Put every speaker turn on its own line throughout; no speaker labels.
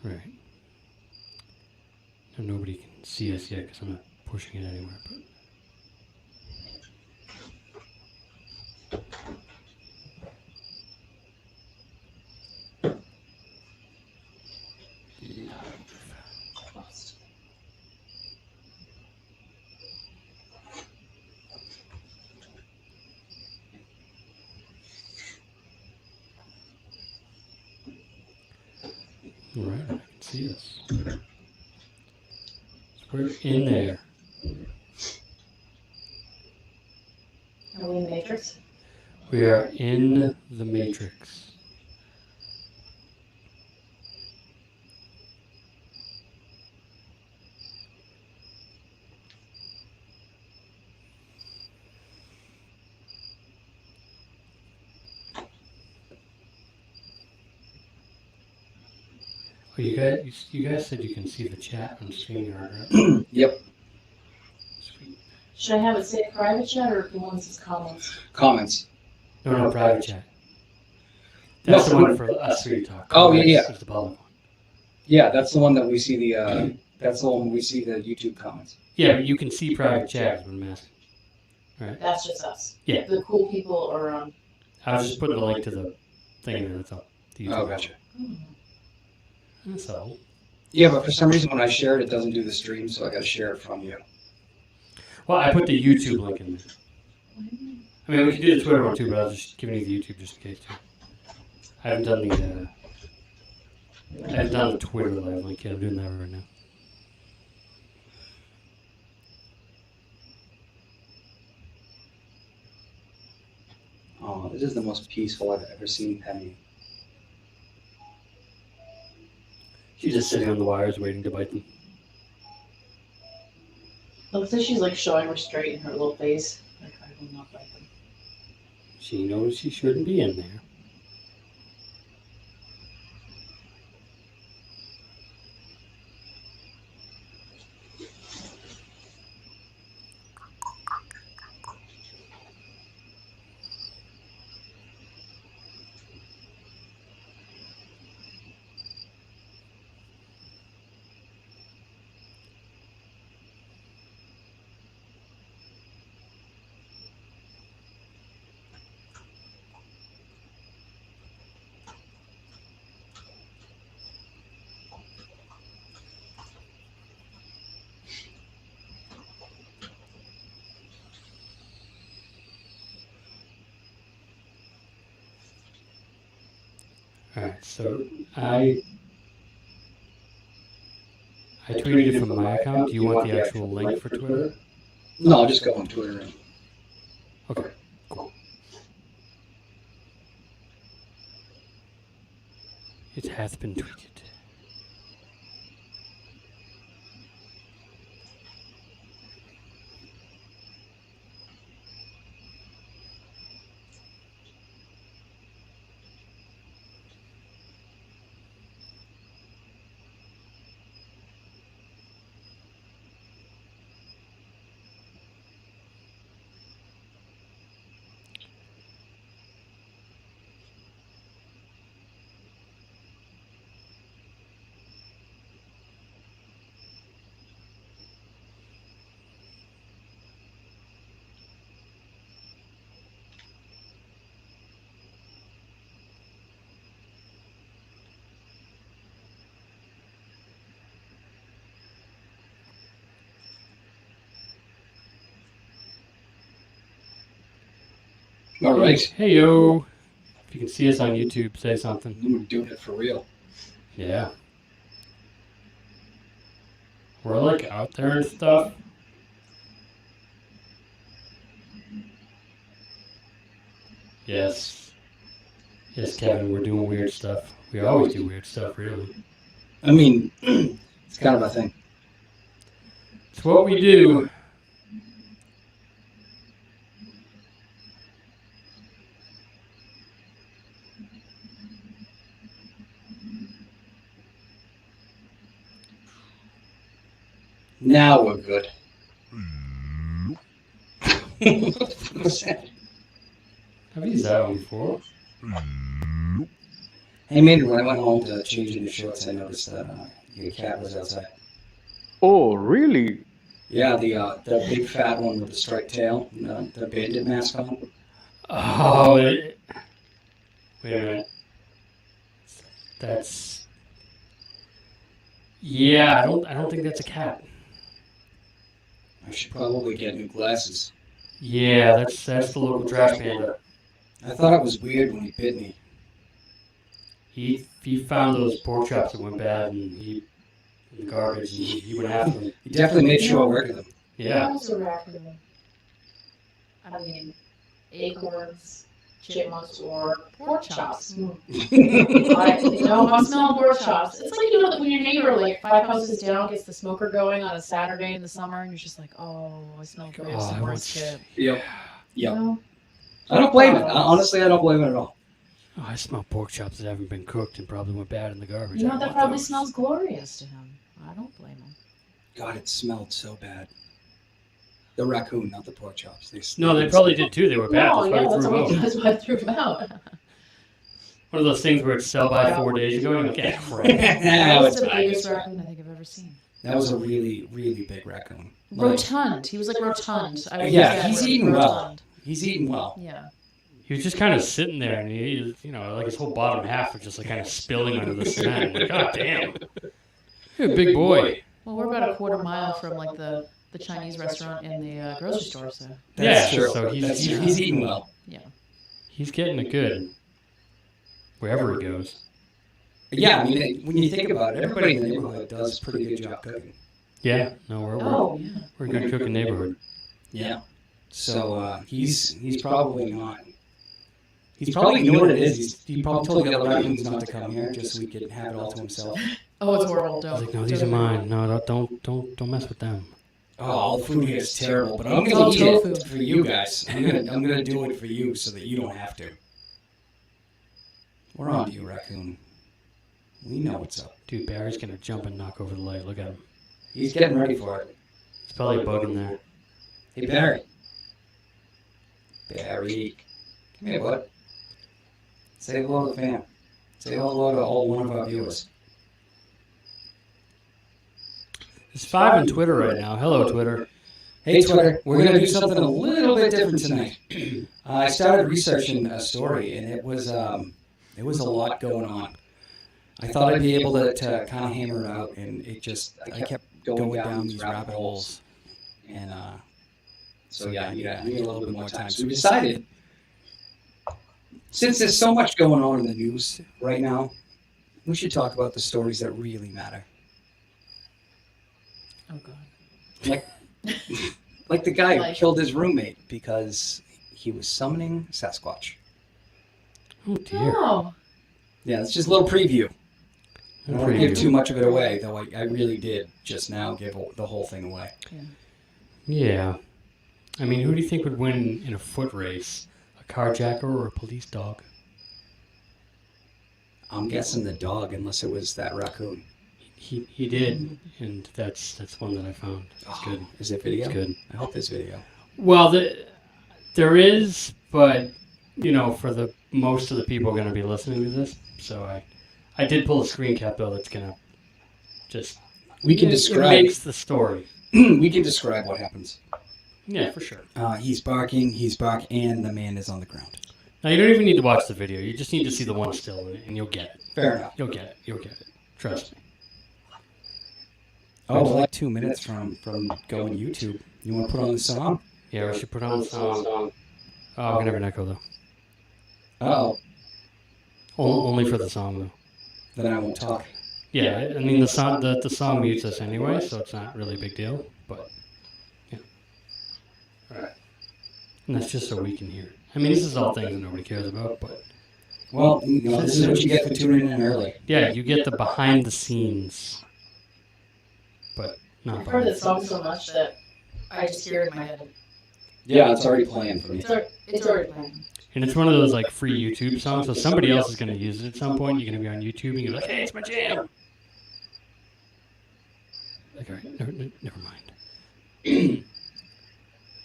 Right. So nobody can see us yet because I'm not pushing it anywhere. But right, I can see us. So we're in there.
Are we in the Matrix?
We are in the Matrix. Oh, you guys said you can see the chat on StreamYard, right?
Yep.
Sweet.
Should I have it say private chat or if you want to say comments?
Comments.
No, private chat. That's the one for us three to talk.
Oh, yeah.
Is the public one.
Yeah, that's the one that we see that's the one we see the YouTube comments.
Yeah, but you can see private chat is what I'm asking. Right?
That's just us.
Yeah.
The cool people are on.
I was just putting the link to the thing there, that's all.
Oh, gotcha.
That's all.
Yeah, but for some reason when I share it, it doesn't do the stream, so I got to share it from you.
Well, I put the YouTube link in there. I mean, we can do the Twitter one too, but I was just giving you the YouTube just in case too. I haven't done the Twitter live link yet. I'm doing that right now.
Oh, this is the most peaceful I've ever seen Penny.
She's just sitting on the wires waiting to bite them.
It looks like she's like showing restraint in her little face. Like, I will not bite them.
She knows she shouldn't be in there. Alright, so I tweeted it from my account. Do you want the actual link for Twitter?
No, I'll just go on Twitter.
Okay, cool. It hath been tweeted.
All right.
Hey yo! If you can see us on YouTube, say something.
We're doing it for real.
Yeah. We're like out there and stuff. Yes. Yes, Kevin, we're doing weird stuff. We always do weird stuff, really.
I mean, it's kind of a thing.
It's what we do.
Now we're good. What's that?
Have you used that one before?
Hey, maybe when I went home to change into shorts, I noticed that your cat was outside.
Oh, really?
Yeah, the big fat one with the striped tail, the bandit mask on.
Oh, wait a minute. That's yeah. I don't think that's a cat.
I should probably get new glasses.
Yeah, that's the local trash panda.
I thought it was weird when he bit me.
He found those pork chops that went bad and he in the garbage and he went after them.
He definitely made short work of them.
Yeah.
What's a raccoon? I mean, acorns, chipmunks, or pork chops. If I'm smelling pork chops, it's like, when your neighbor, like 5 houses down, gets the smoker going on a Saturday in the summer, and you're just like, oh, I smell ribs and brisket.
Yep.
You know?
I don't blame it. Honestly, I don't blame it at all.
Oh, I smell pork chops that haven't been cooked and probably went bad in the garbage.
You know, that probably smells glorious to him. I don't blame him.
God, it smelled so bad. The raccoon, not the pork chops.
No, they probably did too. They were bad. That's
why I threw them out.
One of those things where it's sell by 4 days ago and you get crap.
That was the biggest raccoon I think I've ever seen.
That was a really, really big raccoon.
Rotund. He was like rotund.
Yeah, he's eating well. He's eating well.
Yeah.
He was just kind of sitting there, and he, like his whole bottom half was just like kind of spilling under the cement. Like, God damn, you're a big boy.
Well, we're about a quarter mile from like the Chinese restaurant and the grocery store, so.
Yeah,
true.
So he's
eating well.
Yeah.
He's getting it good wherever he goes.
Yeah, I mean, when you think about it, everybody in the neighborhood does a pretty good job cooking.
Yeah, no, we're a good cooking neighborhood.
Yeah. So he's probably not. He's probably, you know what it is, he probably told the other raccoons not to come here just so he could have it all to himself.
Oh, it's horrible.
I was like, no, these are mine. No, don't mess with them.
Oh, all the food here is terrible, but I'm gonna eat it for you guys. I'm gonna do it for you so that you don't have to. We're on to you, raccoon. We know what's up.
Dude, Barry's gonna jump and knock over the light. Look at him.
He's getting ready for it.
There's probably a bug in there.
Hey, Barry. Barry. Come here, bud. Say hello to the fam. Say hello to all one of our viewers.
There's 5 on Twitter right now. Hello, Twitter.
Hey, Twitter. We're going to do something a little bit different tonight. I started researching a story, and it was a lot going on. I thought I'd be able to kind of hammer it out, and I kept going down these rabbit holes. And so, yeah, I need a little bit more time. So we decided, since there's so much going on in the news right now, we should talk about the stories that really matter.
Oh, God.
Like the guy who killed his roommate because he was summoning Sasquatch.
Oh, dear.
Oh.
Yeah, it's just a little preview. I don't want to give too much of it away, though I really did just now give the whole thing away.
Yeah. I mean, who do you think would win in a foot race? A carjacker or a police dog?
I'm guessing the dog, unless it was that raccoon.
He did, and that's one that I found. It's good.
Is it video?
It's good.
I hope there's video.
Well, there is, but for the most of the people are going to be listening to this, so I did pull a screen cap though. That's going to just it makes the story.
We can describe what happens.
Yeah, for sure.
He's barking, and the man is on the ground.
Now, you don't even need to watch the video. You just need to see the one still, and you'll get it.
Fair enough.
You'll get it. Trust me.
Oh, we're like 2 minutes from going YouTube. You want to put on the song?
Yeah, we should put on the song. Oh, I'm going to have an echo, though.
Uh-oh.
Only for the song, though.
Then I won't talk.
Yeah, I mean, the song mutes us anyway, so it's not really a big deal, but, yeah. All right. And that's just so we can hear it. I mean, this is all things that nobody cares about, but...
Well, this is what you get for tuning in early.
Yeah, you get the behind the scenes, but not
I've heard this song so much that I just hear it in my head.
Yeah, it's already playing for me.
It's already playing.
And it's one of those, like, free YouTube songs, so somebody else is going to use it at some point. You're going to be on YouTube, and you're like, hey, it's my jam! Like, all right, never mind.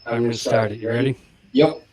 I'm going to start it. You ready?
Yep.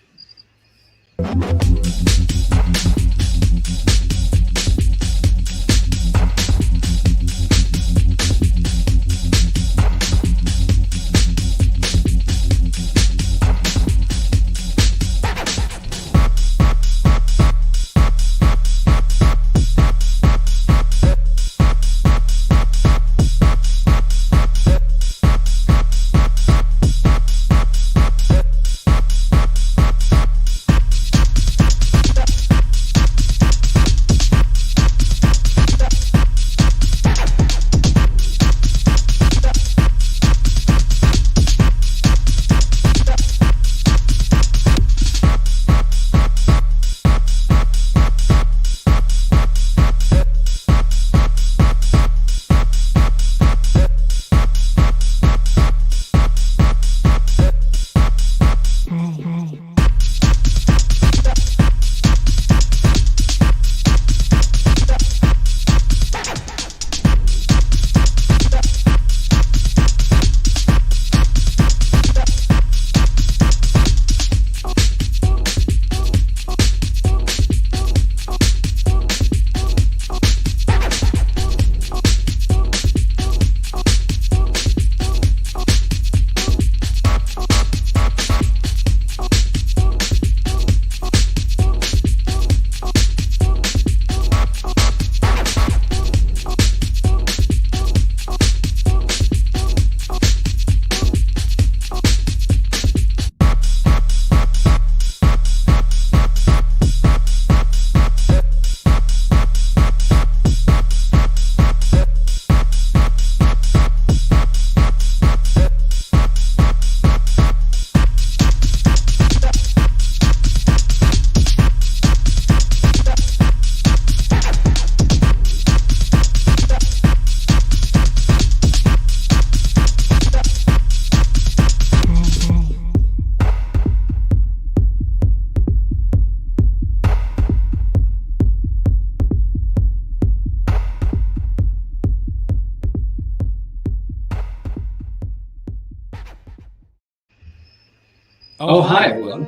Oh, hi, everyone.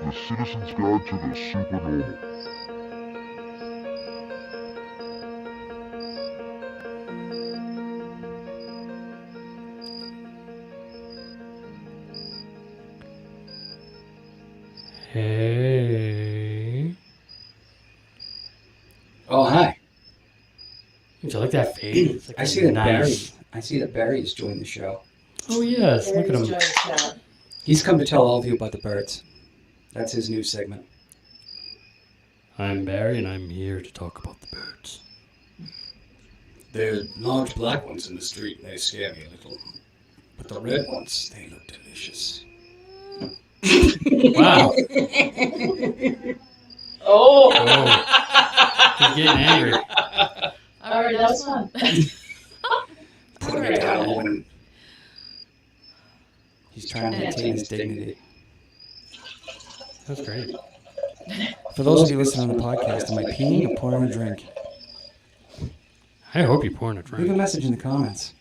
The Citizen's Guide to the Supernormal.
Hey.
Oh, hi.
Do you like that fade? It's like
I see that
nice.
Barry has joined the show.
Oh yes, look at him.
He's come to tell all of you about the birds. That's his new segment.
I'm Barry, and I'm here to talk about the birds.
There are large black ones in the street, and they scare me a little. But the red ones, they look delicious.
Wow.
Oh.
He's getting angry.
All right, that was fun.
Put me down when he's trying to maintain his dignity.
That's great.
For those of you listening on the podcast, am I peeing or pouring a drink?
I hope you're pouring a
Leave a
drink.
message in the comments.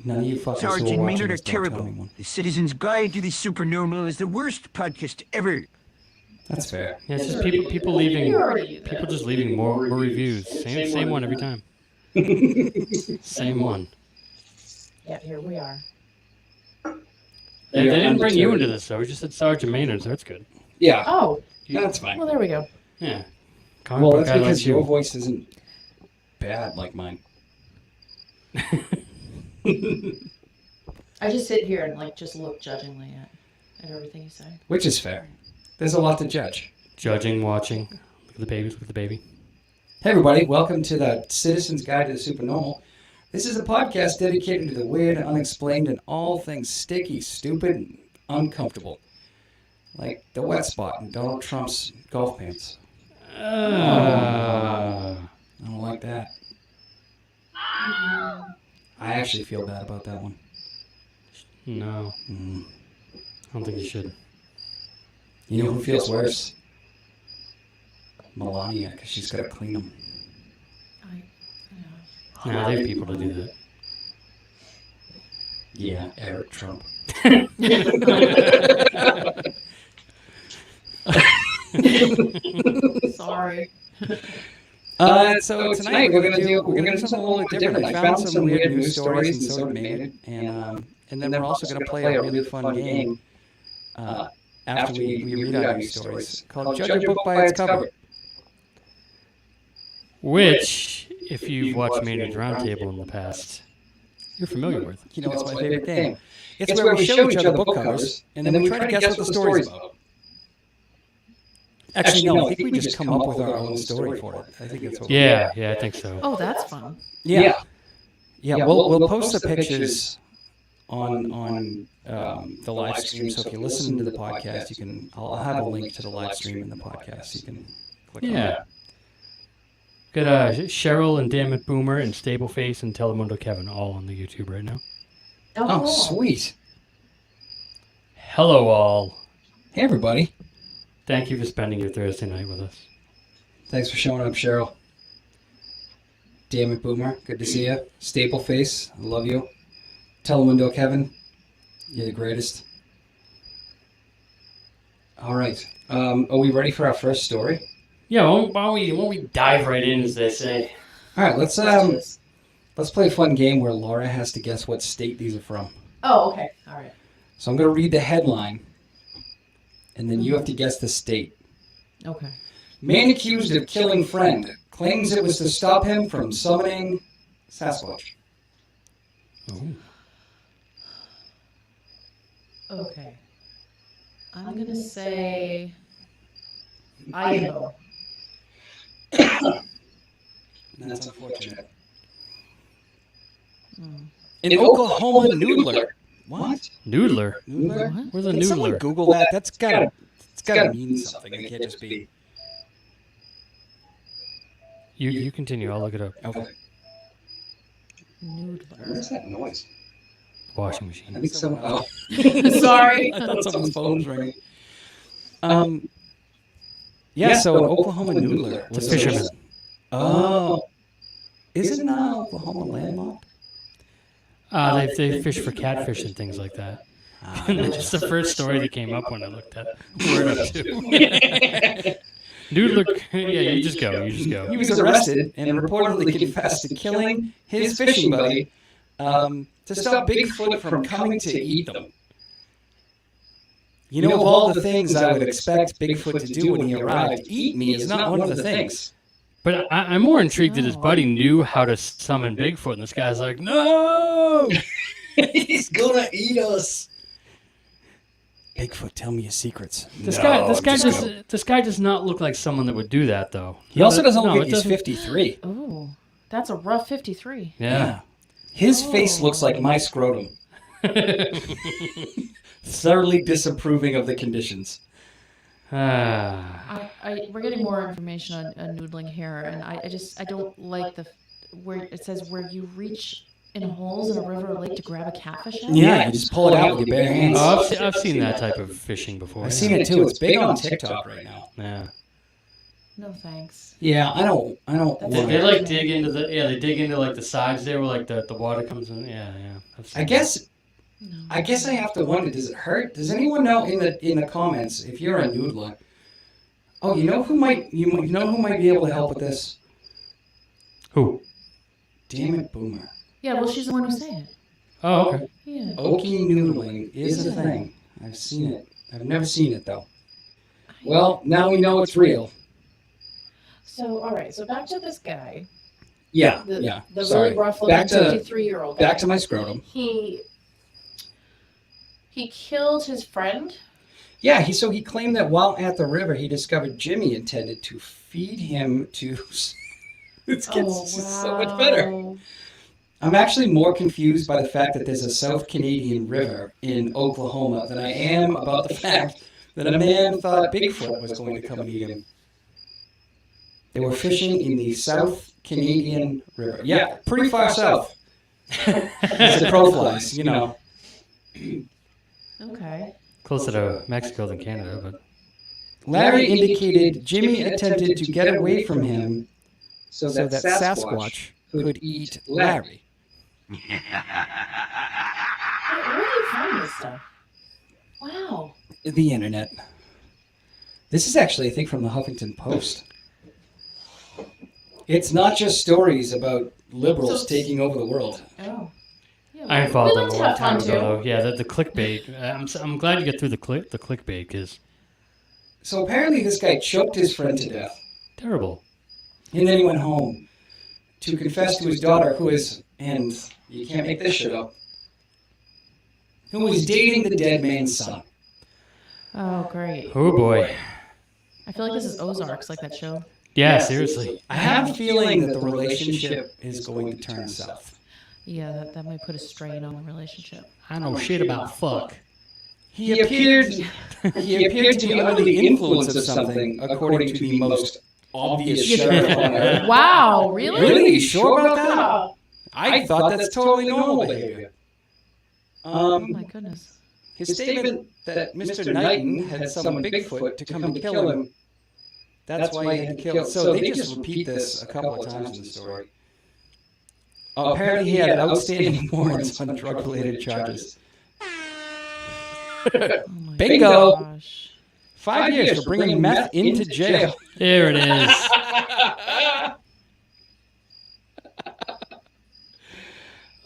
None of you fuckers who are
Sergeant
watching
Maynard are
this don't tell
terrible.
anyone.
The Citizen's Guide to the Supernormal is the worst podcast ever.
That's fair.
Yeah, it's just people leaving, people just leaving more reviews. Same one every time. Same one.
Yeah, here we are.
They didn't bring you into this though. We just said Sergeant Maynard, so that's good.
Yeah,
Oh,
that's fine.
well, there we go.
Yeah. Comic
Well,
book
that's
guy
because
likes
your
you.
voice isn't bad like mine.
I just sit here and like just look judgingly at everything you say.
Which is fair. There's a lot to judge.
Judging, watching. Look at the babies. Look at the baby.
Hey, everybody. Welcome to the Citizen's Guide to the Supernormal. This is a podcast dedicated to the weird, unexplained, and all things sticky, stupid, and uncomfortable. Like the wet spot in Donald Trump's golf pants. I don't like that. I actually feel bad about that one.
No, I don't think you should.
You know who feels worse? Melania, because she's got to clean them.
Nah, they have people to do that.
Yeah, Eric Trump.
Sorry.
So tonight we're gonna do something a little bit different. I found some weird news stories and so did Maynard, and then we're also gonna play a really fun game after we read our news stories called Judge a Book by Its Cover.
Which, if you've watched Maynard's Roundtable in the past, you're familiar with.
You know, it's my favorite game. It's where we show each other book covers and then we try to guess what the story's about. Actually, no, I think we just come up with our own story for it. I think that's what
Yeah, I think so.
Oh, that's fun.
Yeah. We'll post the pictures on the live stream. So if you listen to the podcast, you can. I'll have a link to the live stream in the podcast. You can click on it.
Yeah. Got Cheryl and Dammit Boomer and Stableface and Telemundo Kevin all on the YouTube right now.
Oh,
cool.
sweet.
Hello, all.
Hey, everybody.
Thank you for spending your Thursday night with us.
Thanks for showing up, Cheryl. Damn it, Boomer. Good to see you. Stapleface, I love you. Telemundo Kevin, you're the greatest. All right. Are we ready for our first story?
Yeah, why don't we dive right in, as they say?
All right, let's play a fun game where Laura has to guess what state these are from.
Oh, okay. All right.
So I'm going to read the headline, and then you have to guess the state.
Okay.
Man accused of killing friend claims it was to stop him from summoning Sasquatch.
Oh.
Okay. I'm gonna say Idaho.
That's unfortunate.
In Oklahoma, Noodler.
What?
Noodler?
Noodler?
Where's a
Can someone
noodler?
Google that? That's gotta mean something. It can't just be.
You continue. I'll look it up.
Okay.
Noodler.
What's that noise?
Washing
I
machine.
think someone. Oh.
Sorry.
I thought someone's phone was ringing. Yeah, so an Oklahoma noodler.
It's a fisherman.
Oh. Isn't Oklahoma landlocked?
They fish for catfish and things like that. It's the first story that came up when I looked at Word Up to. Dude, look. Yeah, you just go.
He was arrested and reportedly confessed to killing his fishing buddy to stop Bigfoot from coming to eat them. You know, of all the things I would expect Bigfoot to do when he arrived, eat me is not one of the things.
But I'm more intrigued that his buddy knew how to summon Bigfoot, and this guy's like, no!
He's gonna eat us. Bigfoot, tell me your secrets.
This guy does not look like someone that would do that, though.
He also doesn't look like he's 53.
Oh, that's a rough 53.
Yeah.
His face looks like my scrotum. Thoroughly disapproving of the conditions.
We're getting more information on noodling here, and I don't like where it says where you reach in holes in a river or lake to grab a catfish out.
Yeah, you just pull it out with your bare hands.
Oh, I've seen that type of fishing before.
I've seen it too. It's big on TikTok right now.
Yeah.
No thanks.
Yeah, I don't.
They like dig into they dig into like the sides there where like the water comes in. Yeah.
I guess I have to wonder, does it hurt? Does anyone know in the comments if you're a noodler? Oh, you know who might be able to help with this?
Who?
Damn it, Boomer.
Yeah, well, she's the one who's saying it.
Oh, okay.
Yeah.
Okie noodling is a thing. I've seen it. I've never seen it though. Well, now we know it's real.
So, all right. So back to this guy.
Yeah.
The
Sorry.
really rough-looking
Back to
53-year-old guy.
back to my scrotum.
He killed his friend.
Yeah, he claimed that while at the river, he discovered Jimmy intended to feed him to. This gets so much better. I'm actually more confused by the fact that there's a South Canadian river in Oklahoma than I am about the fact that a man thought Bigfoot was going to come and eat him. They were fishing in the South Canadian River. Yeah, pretty far south. As the crow flies, you know.
Okay.
Closer to Mexico than Canada, but.
Larry indicated Jimmy attempted to get away from him so that Sasquatch could eat Larry.
Where do you find this stuff? Wow.
The internet. This is actually, I think, from the Huffington Post. It's not just stories about liberals taking over the world.
Oh. Yeah,
I followed
like
them a
to
long
have
time
fun,
ago,
too.
though. Yeah, the clickbait. I'm glad you get through the clickbait, because...
So apparently this guy choked his friend to death.
Terrible.
And then he went home to confess to his daughter, who is, and you can't make this shit up, who was dating the dead man's son.
Oh, great.
Oh, boy.
I feel like this is Ozarks, like that show.
Yeah, seriously.
I have a feeling that the relationship is going to turn south.
Yeah, that might put a strain on the relationship.
I know shit about fuck.
He appeared to be under the influence of something, according to the most obvious sheriff on earth.
Wow, really?
Really? You sure about that? I thought that's totally normal behavior.
Oh my goodness.
His statement that Mr. Knighton had summoned Bigfoot to come and kill him, that's why he had to kill him. So they just repeat this a couple of times in the story. Apparently he had outstanding warrants on drug-related charges.
Oh my
Bingo!
gosh.
5 years for bringing meth into jail.
There it is.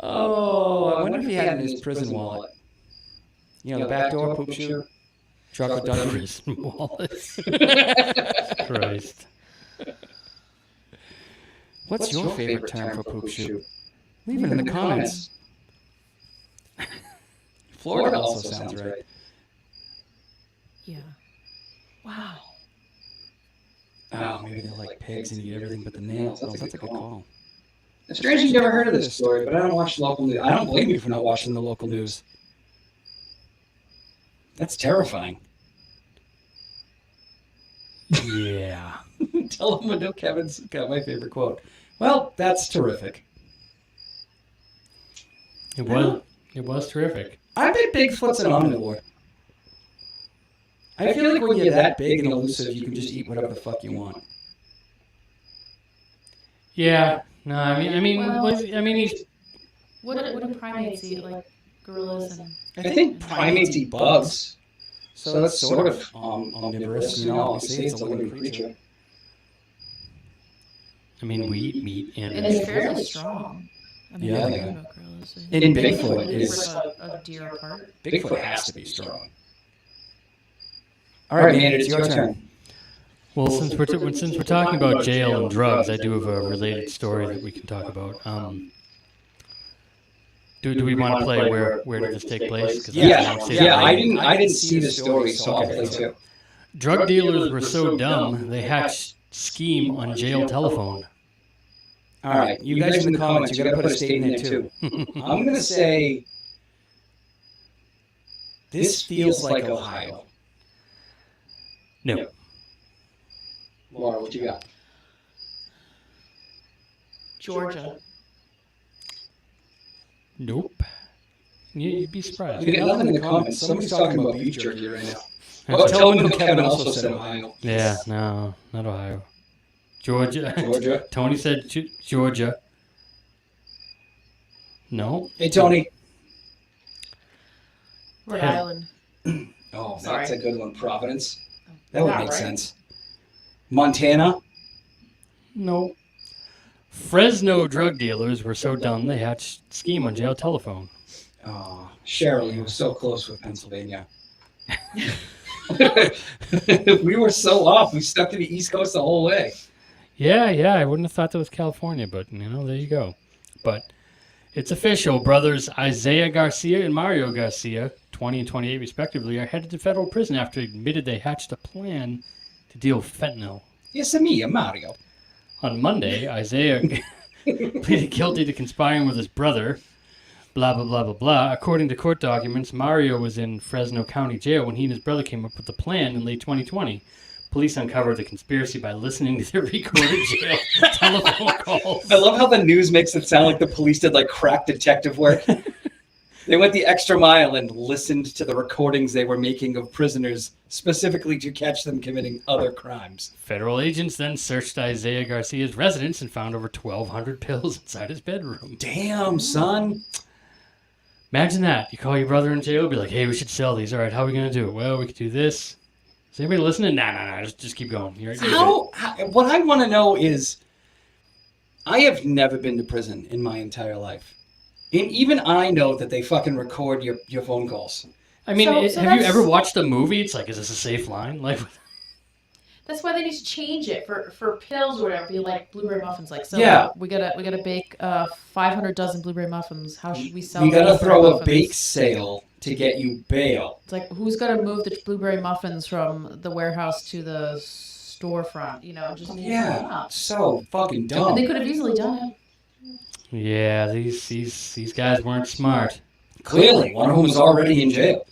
Oh, I wonder if he had it in his prison wallet. You know, the back door, poop shoe, chocolate dungeon.
Prison Wallace. Christ.
What's your favorite term for poop shoe? Leave it in the comments. Florida also sounds right.
Yeah. Wow.
Oh, maybe they like pigs and eat everything but the nails. Oh, that's a good call.
It's strange you've never heard of this story, but I don't watch local news.
I don't blame you for not watching the local news. That's terrifying.
Yeah.
Tell them when Kevin's got my favorite quote. Well, that's terrific.
It was terrific.
I bet Bigfoot's an omnivore. I feel like when you're that big and elusive, you can just eat whatever the fuck you want.
Yeah. No, I mean, he's
What do primates eat? Like gorillas and.
I think primates eat bugs. So that's sort of omnivorous. You know, obviously it's a living creature.
I mean, we eat meat and
And it's fairly strong. I mean,
Yeah,
I don't
they
know
are.
about gorillas.
And Bigfoot
They
is
rip a deer apart.
Bigfoot has to be strong. All right, man, it's your turn.
Well, since we're talking about jail and drugs, I do have a related story that we can talk about. Do we want to play where did this take place? 'Cause
Yeah,
I
I didn't see the story, so I'll play too.
Drug dealers were so dumb they hatched scheme on jail telephone.
All right, you guys in the comments, you got to put a state in there too. I'm going to say this feels like Ohio.
No.
Laura, what you got?
Georgia.
Nope. You'd be surprised.
We got nothing in the comments. Somebody's talking about beef jerky right now.
That's
Oh, tell them Kevin also said Ohio.
Yeah, no, not Ohio. Georgia.
Georgia.
Tony said Georgia. No.
Hey, Tony.
Rhode
Yeah.
Island.
Oh,
Sorry.
that's a good one. Providence.
That would
Not
make
right.
sense. Montana?
No. Fresno drug dealers were so dumb they hatched scheme on jail telephone.
Oh,
Cheryl, you were so close with Pennsylvania. We were so off. We stuck to the East Coast the whole way.
Yeah, I wouldn't have thought that was California, but there you go. But it's official. Brothers Isaiah Garcia and Mario Garcia, 20 and 28 respectively, are headed to federal prison after admitted they hatched a plan to deal fentanyl.
Yes, me, Mario.
On Monday, Isaiah pleaded guilty to conspiring with his brother, blah, blah, blah, blah, blah. According to court documents, Mario was in Fresno County Jail when he and his brother came up with the plan in late 2020. Police uncovered the conspiracy by listening to their recorded jail telephone calls.
I love how the news makes it sound like the police did like crack detective work. They went the extra mile and listened to the recordings they were making of prisoners, specifically to catch them committing other crimes.
Federal agents then searched Isaiah Garcia's residence and found over 1,200 pills inside his bedroom.
Damn, son.
Imagine that. You call your brother in jail, be like, hey, we should sell these. All right, how are we going to do it? Well, we could do this. Is anybody listening? Nah. Just keep going. You're
How, what I want to know is, I have never been to prison in my entire life. And even I know that they fucking record your phone calls.
I mean,
So
have you
that's-
ever watched a movie? It's like, is this a safe line? Like,
That's why they need to change it for pills or whatever. Be like blueberry muffins. Like, so
Yeah.
we gotta bake 500 dozen blueberry muffins. How should we sell?
We
the
gotta
blueberry
throw a
muffins?
bake sale to get you bail.
It's like, who's gonna move the blueberry muffins from the warehouse to the storefront? You know, just
Yeah, so fucking dumb.
And they could have easily done it.
yeah, these guys weren't smart.
Clearly, one of them was already in jail.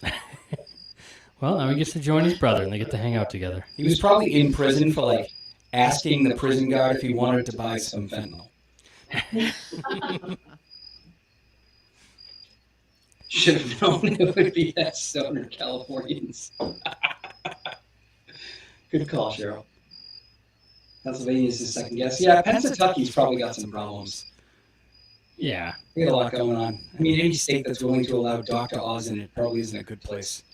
Well, now he gets to join his brother, and they get to hang out together.
He was probably in prison for like asking the prison guard if he wanted to buy some fentanyl. Should have known it would be that stoner Californians. Good call, Cheryl. Pennsylvania's the second guess. Yeah, Pennsylvania's probably got some problems.
Yeah.
We got a lot going on. I mean, any state that's willing to allow Dr. Oz in it probably isn't a good place.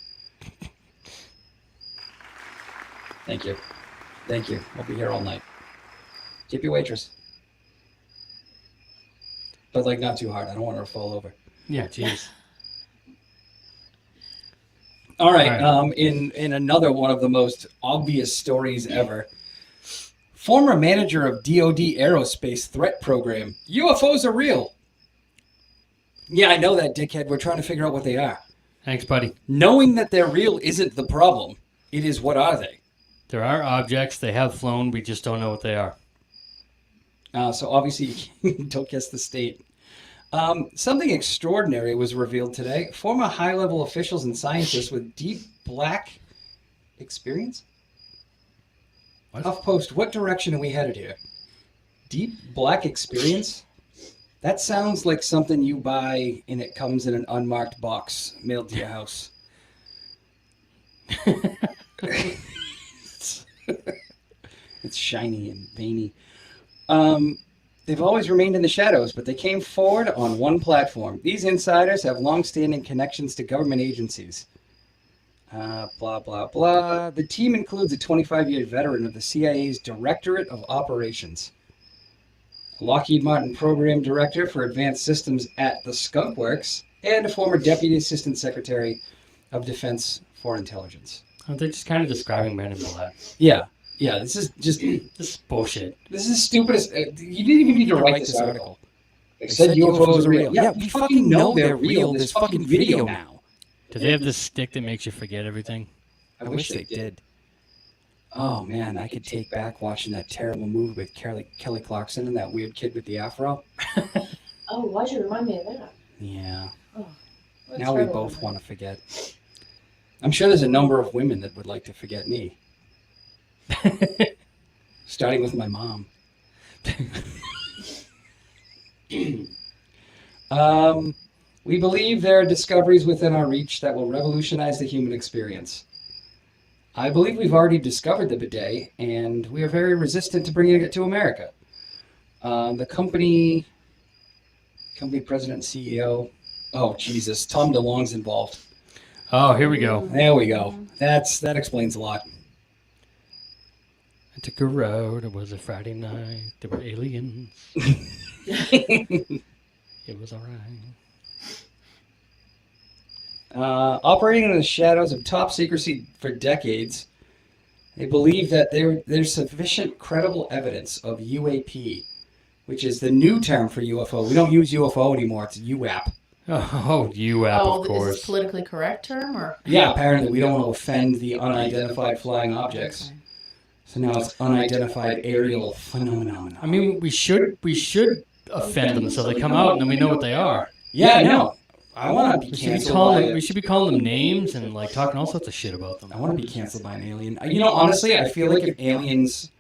Thank you. Thank you. I'll be here all night. Tip your waitress. But, like, not too hard. I don't want her to fall over.
Yeah, jeez.
All right.
All right.
In another one of the most obvious stories ever, former manager of DoD Aerospace Threat Program. UFOs are real. Yeah, I know that, dickhead. We're trying to figure out what they are.
Thanks, buddy.
Knowing that they're real isn't the problem. It is, what are they?
There are objects. They have flown. We just don't know what they are.
So obviously, you don't guess the state. Something extraordinary was revealed today. Former high-level officials and scientists with deep black experience?
What?
HuffPost, what direction are we headed here? Deep black experience? That sounds like something you buy and it comes in an unmarked box mailed to your house. It's shiny and veiny. They've always remained in the shadows, but they came forward on one platform. These insiders have long-standing connections to government agencies. Blah, blah, blah. The team includes a 25-year veteran of the CIA's Directorate of Operations, a Lockheed Martin Program Director for Advanced Systems at the Skunk Works, and a former Deputy Assistant Secretary of Defense for Intelligence.
Aren't they just kind of describing Men in Black?
Yeah. Yeah, this is just...
This is bullshit.
This is stupid as... you didn't even need to write this article. They said UFOs are real. Yeah, we fucking know they're real. There's fucking video now.
Do they have this stick that makes you forget everything?
I wish they did. Oh, man, I could take back watching that terrible movie with Kelly Clarkson and that weird kid with the afro.
Oh, why'd you remind me of that?
Yeah.
Oh,
Now we both want to forget. I'm sure there's a number of women that would like to forget me. Starting with my mom. We believe there are discoveries within our reach that will revolutionize the human experience. I believe we've already discovered the bidet, and we are very resistant to bringing it to America. The company president and CEO. Oh, Jesus. Tom DeLonge's involved.
Oh, here we go.
There we go. That explains a lot.
I took a road. It was a Friday night. There were aliens. It was all right.
Operating in the shadows of top secrecy for decades, they believe that there's sufficient credible evidence of UAP, which is the new term for UFO. We don't use UFO anymore. It's UAP.
Oh, UAP, of
Is
course.
this politically correct term? Or?
Yeah, apparently we don't want to offend the unidentified flying objects.
Okay.
So now it's unidentified aerial phenomenon.
I mean, we should offend them so they come out and then we know what they are.
Yeah, I know. I want to be
We should be
canceled.
we should be calling them names and like talking all sorts of shit about them.
I want to be canceled by an alien. You know, honestly, I feel like if aliens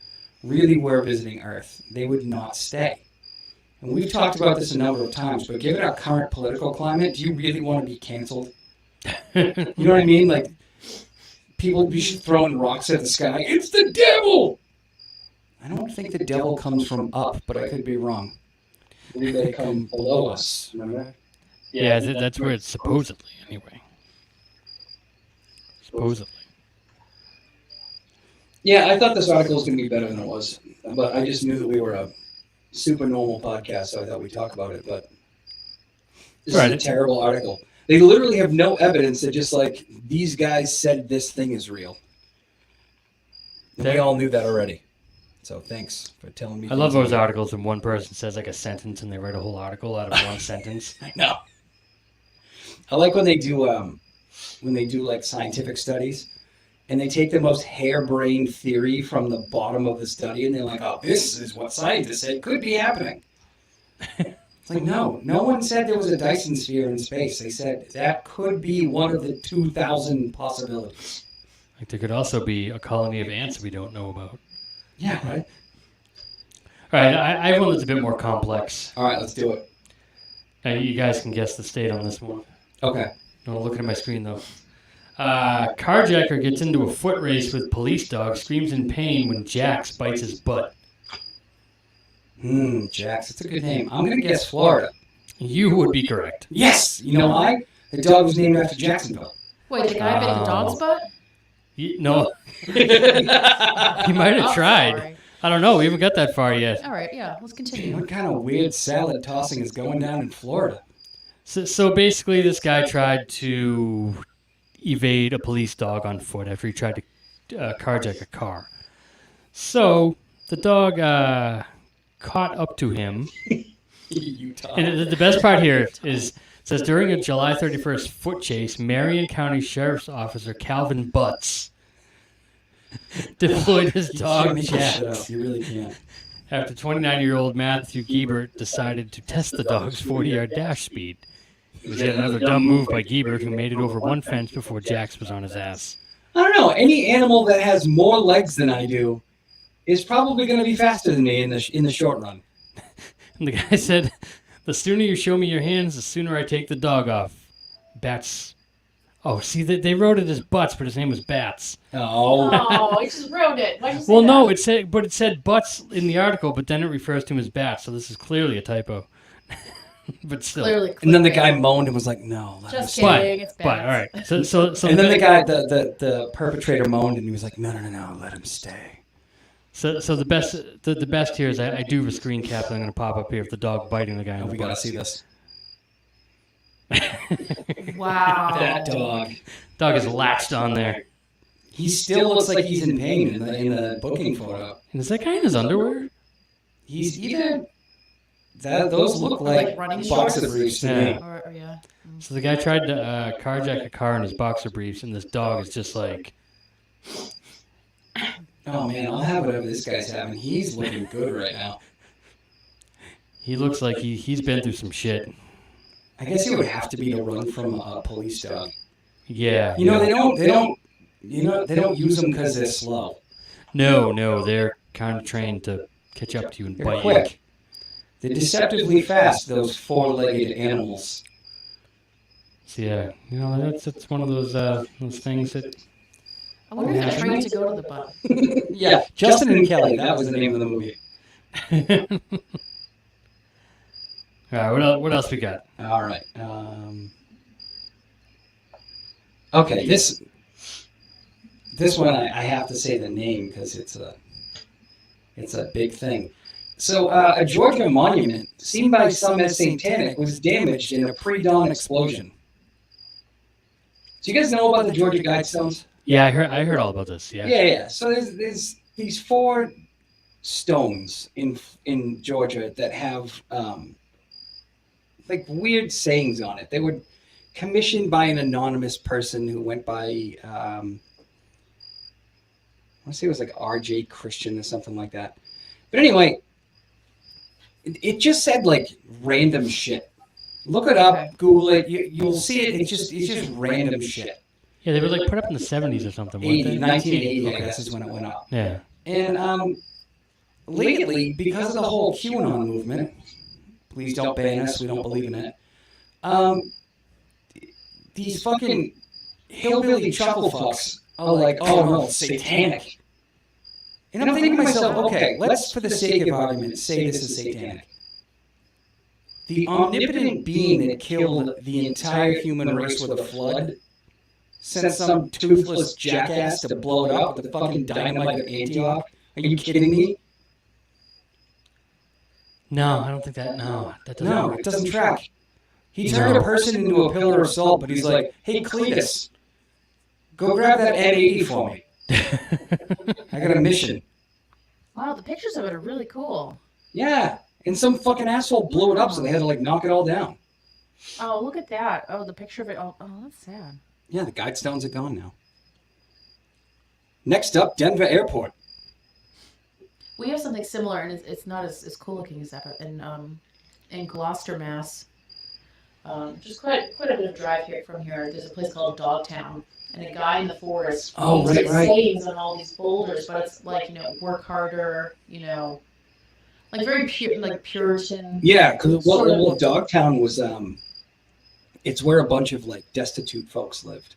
really were visiting Earth, they would not stay. And we've talked about this a number of times, but given our current political climate, do you really want to be canceled? You know what I mean? Like, people be throwing rocks at the sky. It's the devil! I don't think the devil comes from up, but I could be wrong. I believe they come below us. Remember?
Yeah, that's where it's supposedly, anyway. Supposedly.
Yeah, I thought this article was going to be better than it was, but I just knew that we were a Supernormal podcast, so I thought we'd talk about it, but this is a terrible article. They literally have no evidence. They're just like, these guys said this thing is real. And we all knew that already. So thanks for telling me.
I love those articles when one person says like a sentence and they write a whole article out of one sentence.
I know. I like when they do like scientific studies, and they take the most harebrained theory from the bottom of the study, and they're like, "Oh, this is what scientists said could be happening." It's like, no one said there was a Dyson sphere in space. They said that could be one of the 2,000 possibilities.
Like there could also be a colony of ants we don't know about.
Yeah, right.
All right, I have one that's a bit more complex.
All right, let's do it.
Now, you guys can guess the state on this one.
Okay.
Don't look at my screen though. Carjacker gets into a foot race with police dog, screams in pain when Jax bites his butt.
Jax, that's a good name. I'm gonna guess Florida.
You would be correct.
Yes. You know why? The dog was named after Jacksonville.
Wait, the guy bit the dog's butt?
No. He might have tried.
Sorry.
I don't know. We haven't got that far yet.
All right, yeah, let's continue.
What kind of weird salad tossing is going down in Florida?
So basically, this guy tried to evade a police dog on foot after he tried to carjack a car. So the dog caught up to him.
Utah.
And the best part here is, it says, during a July 31st foot chase, Marion County Sheriff's Officer Calvin Butts deployed his dog Jax.
You really can't.
After 29-year-old Matthew Giebert decided to test the dog's 40-yard dash speed. It was yet another dumb move by Giebert, who made it over one fence before Jax was on his ass.
I don't know. Any animal that has more legs than I do is probably going to be faster than me in the short run.
And the guy said, "The sooner you show me your hands, the sooner I take the dog off." Bats Oh, see, they wrote it as Butts, but his name was Bats.
Oh.
Oh, I just wrote it. Why'd you say
Well,
that?
no, it said Butts in the article, but then it refers to him as Bats, so this is clearly a typo. But still.
Clearly.
And then the
clickbait.
guy moaned and was like, "No." Let him
Just
stay."
kidding. It's bad.
But all right. So
And then the guy, the perpetrator moaned and he was like, "No, let him stay."
So the best here is I do have a screen cap that I'm going to pop up here of the dog biting the guy in
Oh,
the
we
butt.
gotta see this.
Wow.
That dog.
Dog is latched on there.
He still looks like he's in pain in the booking photo.
And is that guy in his underwear?
He's either those look like
running
boxer
shorts?
briefs to
Yeah.
me.
Or, yeah.
So the guy tried to carjack a car in his boxer briefs, and this dog is just like,
Oh man, I'll have whatever this guy's having. He's looking good right now.
he looks like he's been through some shit.
I guess he would have to be to run from a police dog.
Yeah.
You know they don't use them because they're slow.
No, they're kind of trained to catch up to you and
They're
bite
quick. They're deceptively fast. Those four-legged animals.
So yeah, that's one of those things that.
I wonder if they're trained to go to the butt.
Yeah, Justin and Kelly. That was the name of the movie.
All right, what else we got?
All right. Okay, this one I have to say the name because it's a big thing. So a Georgia monument seen by some as satanic was damaged in a pre-dawn explosion. Do you guys know about the Georgia Guidestones?
Yeah, I heard all about this. Yeah.
Yeah. So there's these 4 stones in Georgia that have like weird sayings on it. They were commissioned by an anonymous person who went by I want to say it was like R.J. Christian or something like that. But anyway, it just said like random shit. Look it up,
Okay.
Google it. You'll see it. It's just random shit.
Yeah, they were like put up in the 70s or something, weren't
80,
they?
1980, I
Okay.
guess, is when it went up.
Yeah.
And lately, because of the whole QAnon movement, please don't ban us, we don't believe in it. These fucking hillbilly chuckle fucks are like, oh no, it's satanic. And I'm thinking to myself, okay, let's, for the sake of argument, say this is satanic. The omnipotent being that killed the entire human race with a flood sent some toothless jackass to blow it up with the fucking dynamite of Antioch? Are you kidding me?
No, I don't think that. No, that doesn't.
No, it doesn't track. He turned a person into a pillar of salt, but he's like, hey, Cletus, go grab that M80 for me. I got a mission.
Wow, the pictures of it are really cool.
Yeah, and some fucking asshole blew it up, so they had to like knock it all down.
Oh, look at that. Oh, the picture of it. Oh, that's sad.
Yeah, the Guidestones are gone now. Next up, Denver Airport.
We have something similar, and it's not as cool looking as that, but in Gloucester, Mass. Just quite a bit of drive here from here. There's a place called Dogtown, and a guy in the forest.
Oh,
paints
right.
sayings on all these boulders, but it's like work harder, like very pure, like Puritan.
Yeah, because
Sort of.
well, Dogtown was it's where a bunch of like destitute folks lived.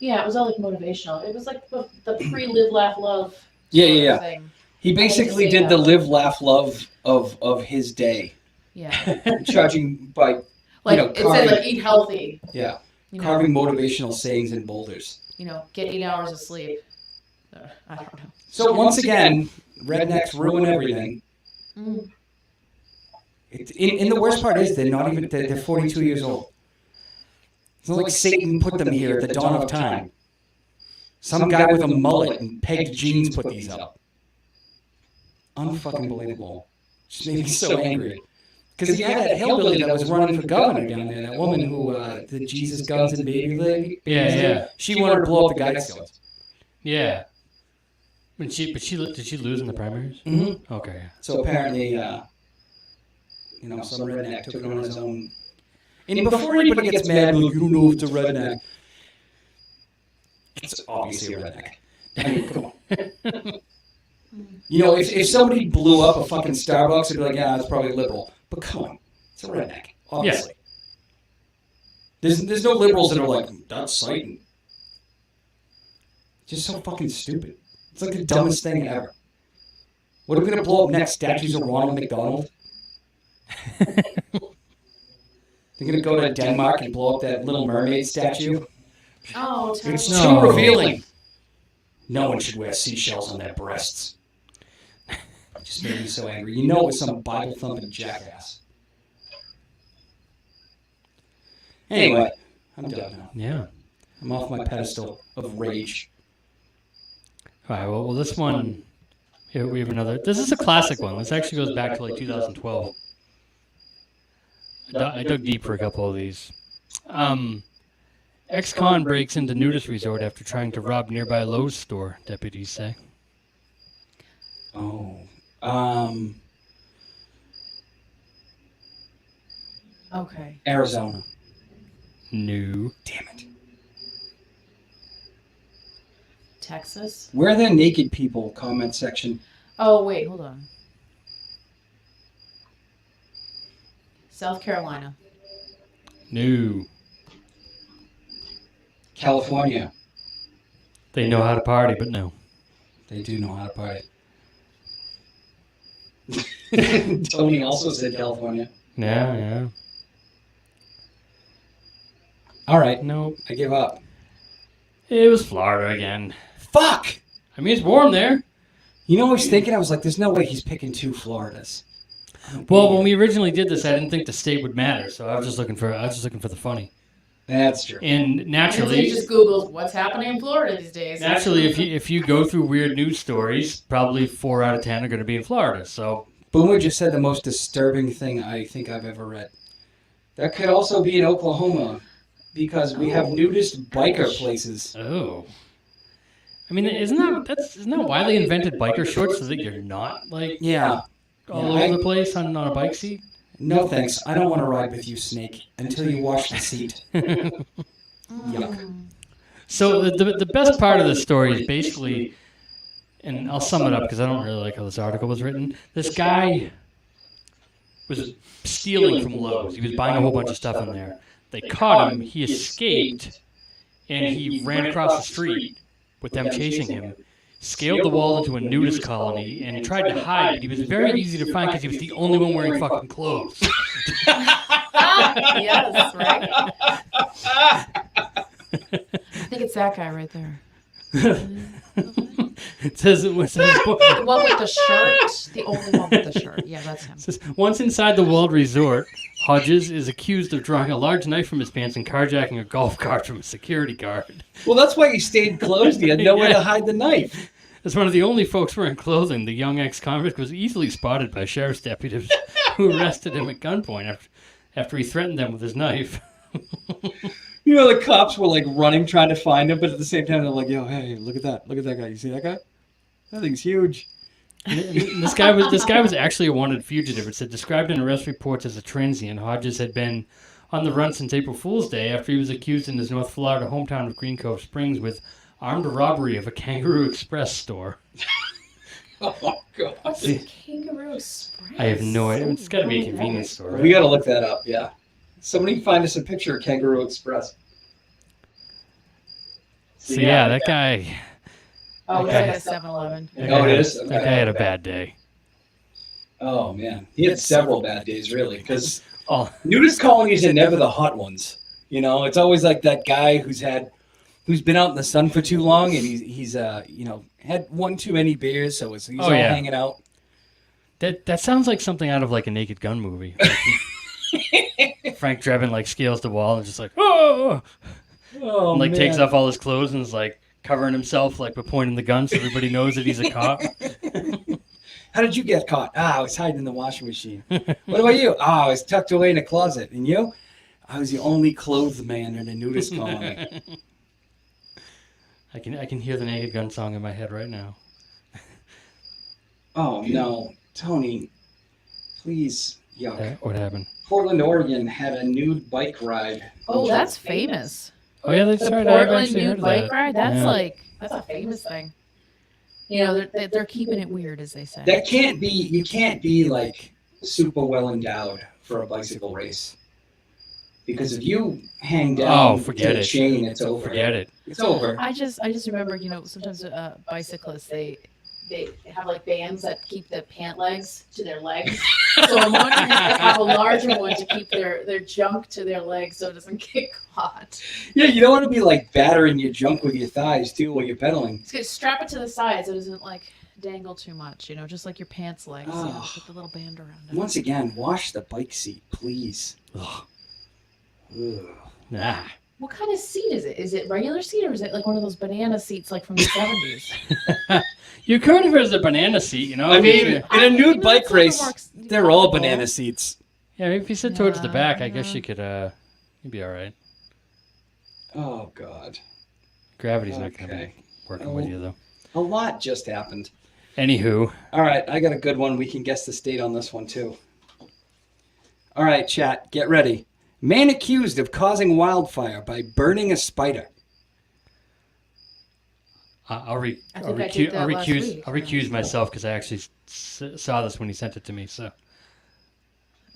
Yeah, it was all like motivational. It was like the pre-live, laugh, love.
Yeah,
sort of
yeah.
Thing.
He basically
say
did
that.
the live, laugh, love of his day,
Yeah,
charging by
like
know,
it said,
carving-
like eat healthy.
yeah
You know,
carving motivational sayings in boulders.
get 8 hours of sleep. I don't know.
So once again, rednecks ruin everything.
Mm.
And the worst part is they're 42 years old. It's not like Satan put them here at the dawn of time. Some guy with a mullet and pegged jeans put these up. Unfucking believable. Just made me so angry. Because you had that hillbilly that was running for governor down there, that woman who, the Jesus Guns and Baby Lady.
Yeah.
She wanted to blow up the Guidestones.
Yeah. Did she lose in the primaries?
Mm-hmm.
Okay.
So apparently, some redneck took it on his own. And before anybody gets mad, like, you don't know if it's a redneck. It's obviously a redneck. I mean, come on. If somebody blew up a fucking Starbucks, it'd be like, yeah, it's probably liberal. But come on, it's a redneck, obviously.
There's no liberals that are like, that's Satan. Just so fucking stupid. It's like the dumbest thing ever. What are we going to blow up next? Statues of Ronald McDonald? They're going to go to Denmark and blow up that Little Mermaid statue?
Oh,
It's
terrible.
too revealing. No one should wear seashells on their breasts. It just made me so angry. You know it was some Bible-thumping jackass. Anyway, I'm done now.
Yeah.
I'm off my pedestal of rage.
All right. Well, this one. Here we have another. This is a classic one. This actually goes back to like 2012. I dug deep for a couple of these. Ex-con breaks into nudist resort after trying to rob nearby Lowe's store, deputies say.
Oh.
Okay.
Arizona.
No.
Damn it.
Texas.
Where are the naked people? Comment section.
Oh, wait, hold on. South Carolina.
No.
California.
They know how to party, but no.
They do know how to party. Tony also said California.
Yeah.
All right.
No.
I give up.
It was Florida again.
Fuck!
I mean, it's warm there.
You know, I was thinking, I was like, there's no way he's picking two Floridas.
Well, when we originally did this, I didn't think the state would matter, so I was just looking for the funny.
That's true.
And
So
naturally,
you just Googled what's happening in Florida these days.
if you go through weird news stories, probably 4 out of 10 are going to be in Florida. So
Boomer just said the most disturbing thing I think I've ever read. That could also be in Oklahoma, because we have nudist biker places.
oh, I mean, isn't that why they invented biker shorts, so that you're not like
Yeah.
all over the place on a bike seat?
No thanks. I don't want to ride with you, Snake, until you wash the seat. Yuck.
So the best part of the story is basically, and I'll sum it up because I don't really like how this article was written. This guy was stealing from Lowe's. He was buying a whole bunch of stuff in there. They caught him. He escaped, and he ran across the street with them chasing him. Scaled the wall into a nudist colony and tried to hide, but he was very easy to find because he was the only one wearing fucking clothes.
Yes, right? I think it's that guy right there.
It says
The one with the shirt. The only one with the shirt. Yeah, that's him.
says, once inside the Walled Resort, Hodges is accused of drawing a large knife from his pants and carjacking a golf cart from a security guard.
Well, that's why he stayed closed. He had nowhere to hide the knife.
As one of the only folks wearing clothing, the young ex-convict was easily spotted by sheriff's deputies who arrested him at gunpoint after he threatened them with his knife.
You know, the cops were like running, trying to find him, but at the same time, they're like, "Yo, hey, look at that guy. You see that guy? That thing's huge."
And this guy was actually a wanted fugitive. It said described in arrest reports as a transient. Hodges had been on the run since April Fool's Day after he was accused in his North Florida hometown of Green Cove Springs with armed robbery of a Kangaroo Express store.
Oh God!
What's the Kangaroo Express?
I have no idea. It's got to be a convenience store. Right?
We got to look that up. Yeah. Somebody find us a picture of Kangaroo Express.
So yeah, that guy.
Oh, it's
Okay.
like a 7-Eleven.
Oh, it is?
That guy had a bad day.
Oh man, he had several bad days, really, because
Oh,
nudist colonies are never the hot ones. You know, it's always like that guy who's been out in the sun for too long, and he's had one too many beers, so he's all
yeah.
hanging out.
that sounds like something out of like a Naked Gun movie. Like, Frank Drebin like scales the wall and just like
Oh,
and, like
man.
takes off all his clothes and is like covering himself like by pointing the gun so everybody knows that he's a cop.
How did you get caught? I was hiding in the washing machine. What about you? I was tucked away in a closet. And you? I was the only clothed man in a nudist colony.
I can hear the Naked Gun song in my head right now.
Oh no, Tony, please, yuck.
What happened?
Portland, Oregon had a nude bike ride.
Oh, that's famous.
Oh yeah, they
The
started. I've
Portland
actually heard
nude
of
bike
that.
ride. That's
Yeah.
that's a famous thing. You know, they're keeping it weird, as they say.
That can't be. You can't be like super well endowed for a bicycle race.
Because if you hang down
forget
to the
it.
chain, it's over.
Forget it.
It's over.
I just remember, sometimes bicyclists they have like bands that keep the pant legs to their legs. So I'm wondering if they have a larger one to keep their junk to their legs so it doesn't get caught.
Yeah, you don't want to be like battering your junk with your thighs too while you're pedaling.
Just strap it to the side so it doesn't like dangle too much, just like your pants legs,
Oh.
with the little band around it.
Once again, wash the bike seat, please.
Ugh.
Ugh.
Nah.
What kind of seat is it? Is it regular seat or is it like one of those banana seats like from the 70s?
You could if it was a banana seat,
I mean,
if
in a nude
some
bike
of them
race,
works
they're all
comfortable.
banana seats.
yeah, if you sit towards the back, I
Yeah.
guess you could, you'd be all right.
Oh, God.
Gravity's not going to
Okay.
be working with you, though.
A lot just happened.
Anywho,
All right, I got a good one. We can guess the state on this one, too. All right, chat, get ready. Man accused of causing wildfire by burning a spider.
I'll
I think I did that last week.
recuse myself because I actually saw this when he sent it to me. So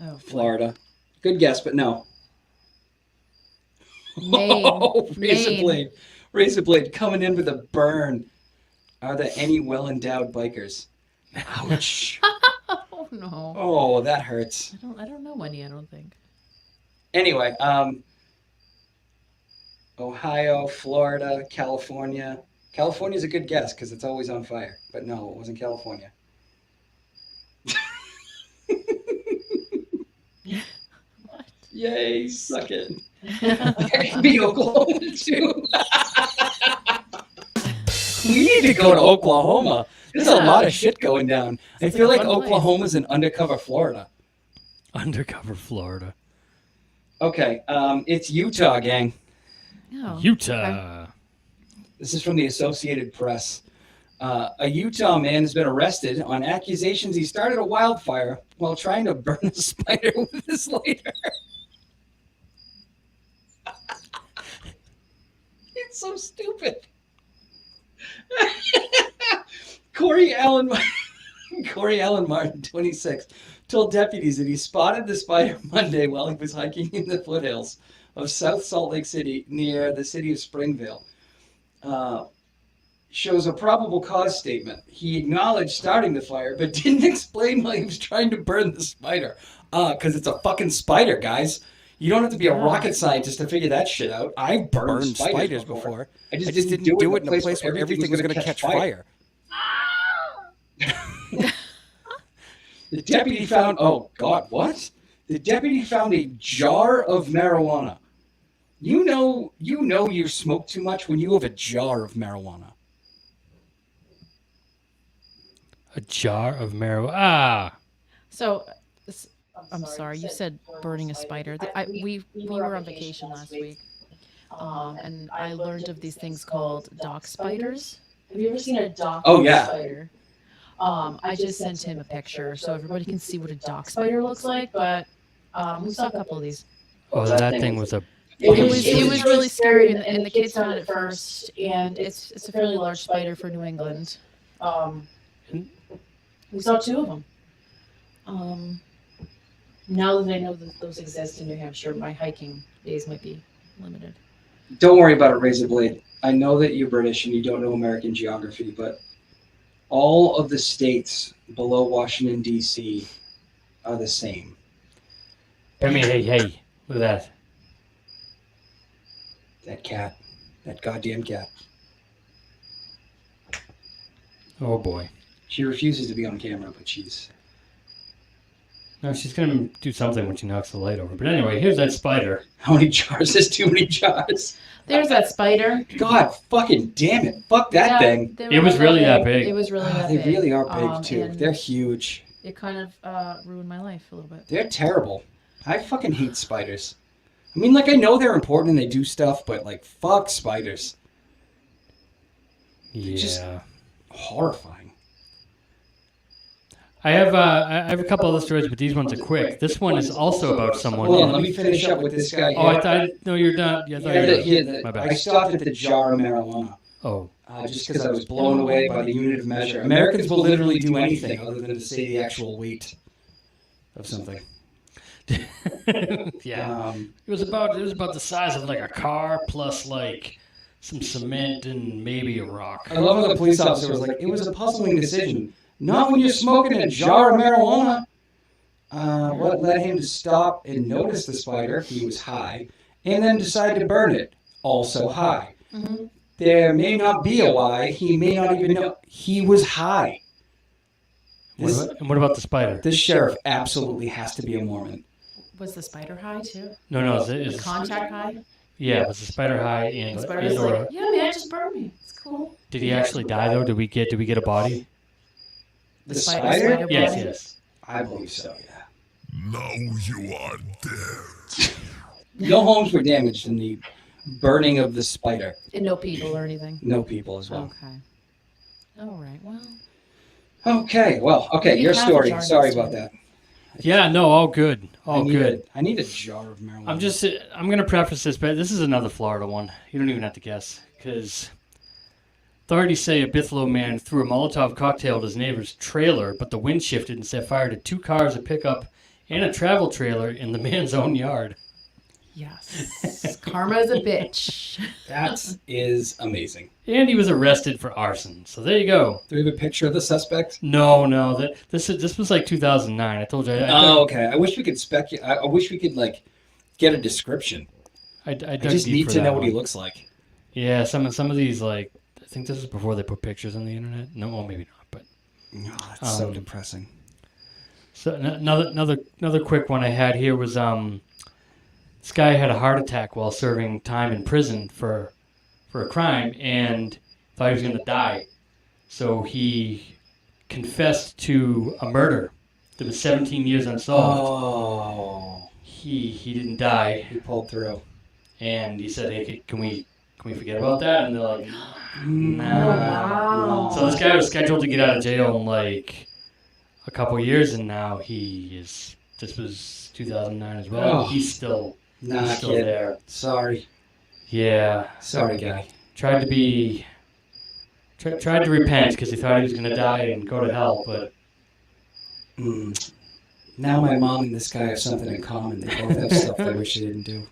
Oh,
Florida. Good guess, but no.
Maine.
Oh, razor
Maine.
blade. Razor blade coming in with a burn. Are there any well-endowed bikers? Ouch.
Oh no.
Oh, that hurts.
I don't know any, I don't think.
Anyway, Ohio, Florida, California. California's a good guess because it's always on fire. But no, it wasn't California.
What?
Yay, suck it. That could be Oklahoma too. We need to go to Oklahoma. There's a lot of shit going down. I feel like
fun place.
Oklahoma's an undercover Florida.
undercover Florida,
Okay, it's Utah, gang.
Oh.
Utah.
This is from the Associated Press. A Utah man has been arrested on accusations he started a wildfire while trying to burn a spider with his lighter. It's so stupid. Corey Allen Martin, 26, told deputies that he spotted the spider Monday while he was hiking in the foothills of South Salt Lake City near the city of Springvale. Shows a probable cause statement. He acknowledged starting the fire, but didn't explain why he was trying to burn the spider. Because it's a fucking spider, guys. You don't have to be a rocket scientist to figure that shit out. I've burned spiders before. I just didn't do it in a place where everything was going to catch fire. The deputy found, oh God, what? The deputy found a jar of marijuana. You know you smoke too much when you have a jar of marijuana.
A jar of marijuana. Ah,
So, I'm sorry. You said burning a spider. We were on vacation last week, and I learned of these things called dock spiders. Have you ever seen a dock spider? I just sent him a picture so everybody can see what a dock spider looks like. But we saw a couple of these.
oh, that thing was a.
It was really scary, and the kids found it first. And it's a fairly large spider for New England. We saw two of them. Now that I know that those exist in New Hampshire, my hiking days might be limited.
Don't worry about it, Razor Blade. I know that you're British and you don't know American geography, but all of the states below Washington, D.C. are the same.
I mean, hey, look at that.
That cat. That goddamn cat.
Oh boy.
She refuses to be on camera, but she's...
No, she's gonna do something when she knocks the light over. But anyway, here's that spider.
How many jars? There's too many jars.
There's that spider.
God fucking damn it. Fuck that thing.
They
It
were
was really that big.
It was really that
They
big.
really are big, too.
and
They're huge.
It kind of ruined my life a little bit.
They're terrible. I fucking hate spiders. I mean, like, I know they're important and they do stuff, but, like, fuck spiders.
Yeah.
Just- Horrifying.
I have a couple other stories, but these ones are quick. This one is also about someone.
Hold on, let me finish up with this guy.
Oh, I thought. No, you're done. Yeah, I thought you were. My bad.
I stopped at the jar of marijuana.
Oh.
Just because I was blown away by the unit of measure. Americans will literally do anything other than to say the actual weight of something.
Yeah. It was about the size of like a car plus like some cement and maybe a rock.
I love how the police officer was like, it was a puzzling decision. Not when you're smoking a jar of marijuana. What led him to stop and notice the spider? He was high. And then decide to burn it. Also high.
Mm-hmm.
There may not be a why. He may not even know. He was high.
And what about the spider?
This sheriff absolutely has to be a Mormon.
Was the spider high too?
No, it's
Contact high?
Yeah, it was the spider high and
The spider was like, yeah, man, just burn me. It's cool.
Did he actually die though? Did we get a body?
The
spider body?
Yes.
I believe so, yeah.
Now you are dead.
No homes were damaged in the burning of the spider.
And no people or anything?
No people as well.
Okay. All right, well.
Okay, your story. Sorry about that.
Yeah, no, all good. All good.
I need a jar of marijuana.
I'm going to preface this, but this is another Florida one. You don't even have to guess, because authorities say a Buffalo man threw a Molotov cocktail at his neighbor's trailer, but the wind shifted and set fire to 2 cars, a pickup, and a travel trailer in the man's own yard.
Yes. Karma's a bitch.
That is amazing.
And he was arrested for arson. So there you go.
Do we have a picture of the suspect?
No. This was like 2009. I told you.
Okay. I wish we could I wish we could get a description.
I
just need to know what he looks like.
Yeah, some of these I think this is before they put pictures on the internet. No, well, maybe not. But
no, that's so depressing.
So another quick one I had here was this guy had a heart attack while serving time in prison for a crime and thought he was going to die. So he confessed to a murder that was 17 years unsolved.
Oh.
He didn't die.
He pulled through.
And he said, hey, can we forget about that? And they're like, nah.
Wow.
So this guy was scheduled to get out of jail in like a couple years, and now this was 2009 as well.
Oh.
He's still
Kid.
there.
Sorry.
Yeah.
Sorry, guy.
Tried to repent because he thought he was going to die and go to hell, but
now my mom and this guy have something in common. They both have stuff they wish they didn't do.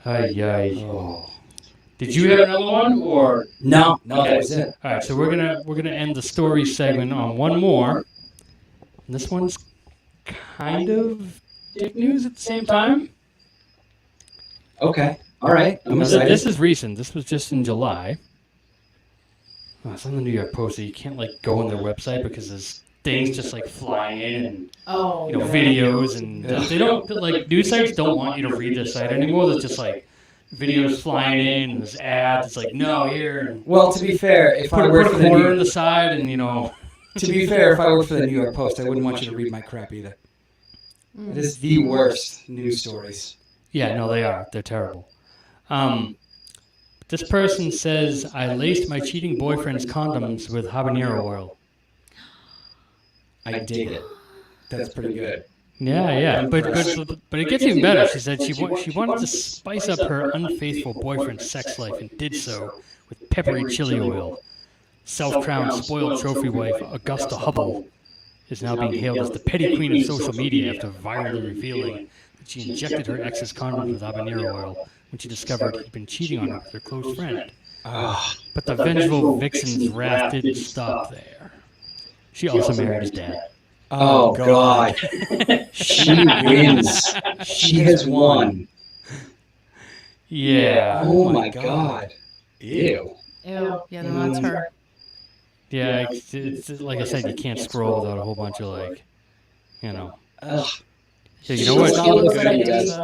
Oh. Did you have another one, or
no?
Okay.
That was it.
All right, so we're gonna end the story segment on one more. And this one's kind of dick news at the same time.
Okay. All right. I'm excited.
This is recent. This was just in July. Oh, it's on the New York Post. So you can't go on their website because there's things just flying in and videos and they don't news sites don't want you to read their site anymore. There's just videos flying in and there's ads. It's no here. And
well, to be fair, if I
put
worked
a
for the
corner on the side and
to be fair, if I worked for the New York Post, I wouldn't want you to read my crap either. It is the worst news stories.
Yeah, no, they are. They're terrible. This person says, I laced my cheating boyfriend's condoms with habanero oil.
I dig it. That's pretty good.
Yeah. But it gets even better. She said she wanted to spice up her unfaithful boyfriend's sex life and did so with peppery chili oil. Self-crowned spoiled trophy wife Augusta Hubble is now being hailed as the petty queen of social media after virally revealing that she injected her ex's condoms with habanero oil when she discovered he'd been cheating on her with her close friend. But the vengeful vixen's wrath didn't stop there. She also married his dad.
Oh, God. She wins. She has won.
Yeah.
Oh, my God. Ew.
Ew. Yeah, no, that's her.
Yeah, it's like I said, you can't scroll without a whole bunch of
Ugh.
Yeah, you know what?
She looks like it does.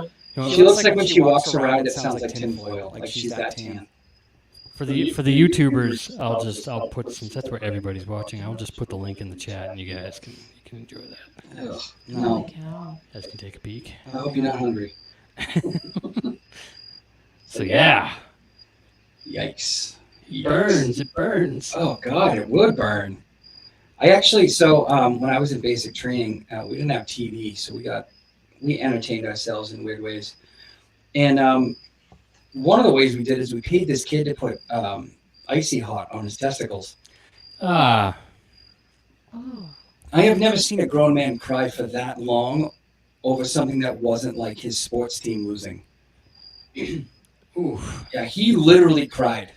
She looks like when she walks around, it sounds like tinfoil. Like she's that tan.
For the YouTubers, I'll put, since that's where everybody's watching, I'll just put the link in the chat and you guys can enjoy that.
Ugh. No.
You guys can take a peek.
I hope you're not hungry.
So yeah.
Yikes.
It burns.
Oh, God, it would burn. I actually, when I was in basic training, we didn't have TV, so we entertained ourselves in weird ways. And one of the ways we did is we paid this kid to put icy hot on his testicles.
Ah.
Oh.
I have never seen a grown man cry for that long
over something that wasn't like his sports team losing.
Oof.
Yeah, he literally cried.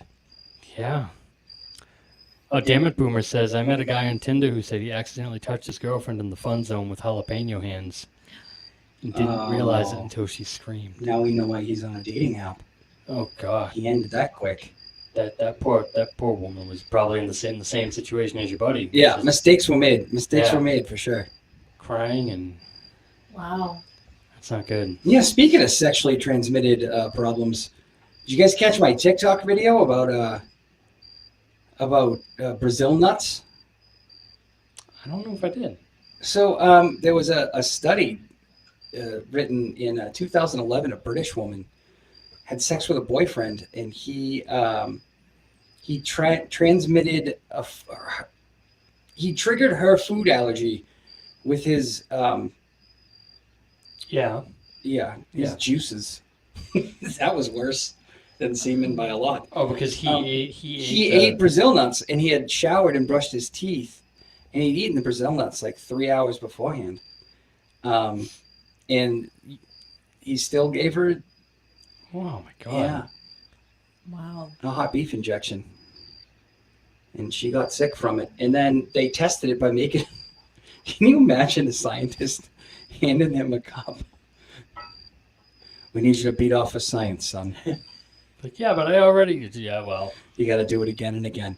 Yeah. Oh, damn it, Boomer says, I met a guy on Tinder who said he accidentally touched his girlfriend in the fun zone with jalapeno hands and didn't realize it until she screamed.
Now we know why he's on a dating app.
Oh, God.
He ended that quick.
That poor woman was probably in the same situation as your buddy.
Yeah, mistakes were made. Mistakes
Yeah.
were made for sure.
Crying, and
Wow.
that's not good.
Yeah, speaking of sexually transmitted problems, did you guys catch my TikTok video about Brazil nuts?
I don't know if I did.
So there was a study written in 2011. A British woman had sex with a boyfriend, and he transmitted he triggered her food allergy with his his juices. That was worse than semen by a lot.
Oh, because
he ate Brazil nuts, and he had showered and brushed his teeth, and he'd eaten the Brazil nuts like 3 hours beforehand. And he still gave her
Oh, my God.
Wow.
a hot beef injection. And she got sick from it. And then they tested it by making... Can you imagine a scientist handing him a cup? We need you to beat off of science, son.
Like, yeah, but I already... Yeah, well...
You got to do it again and again.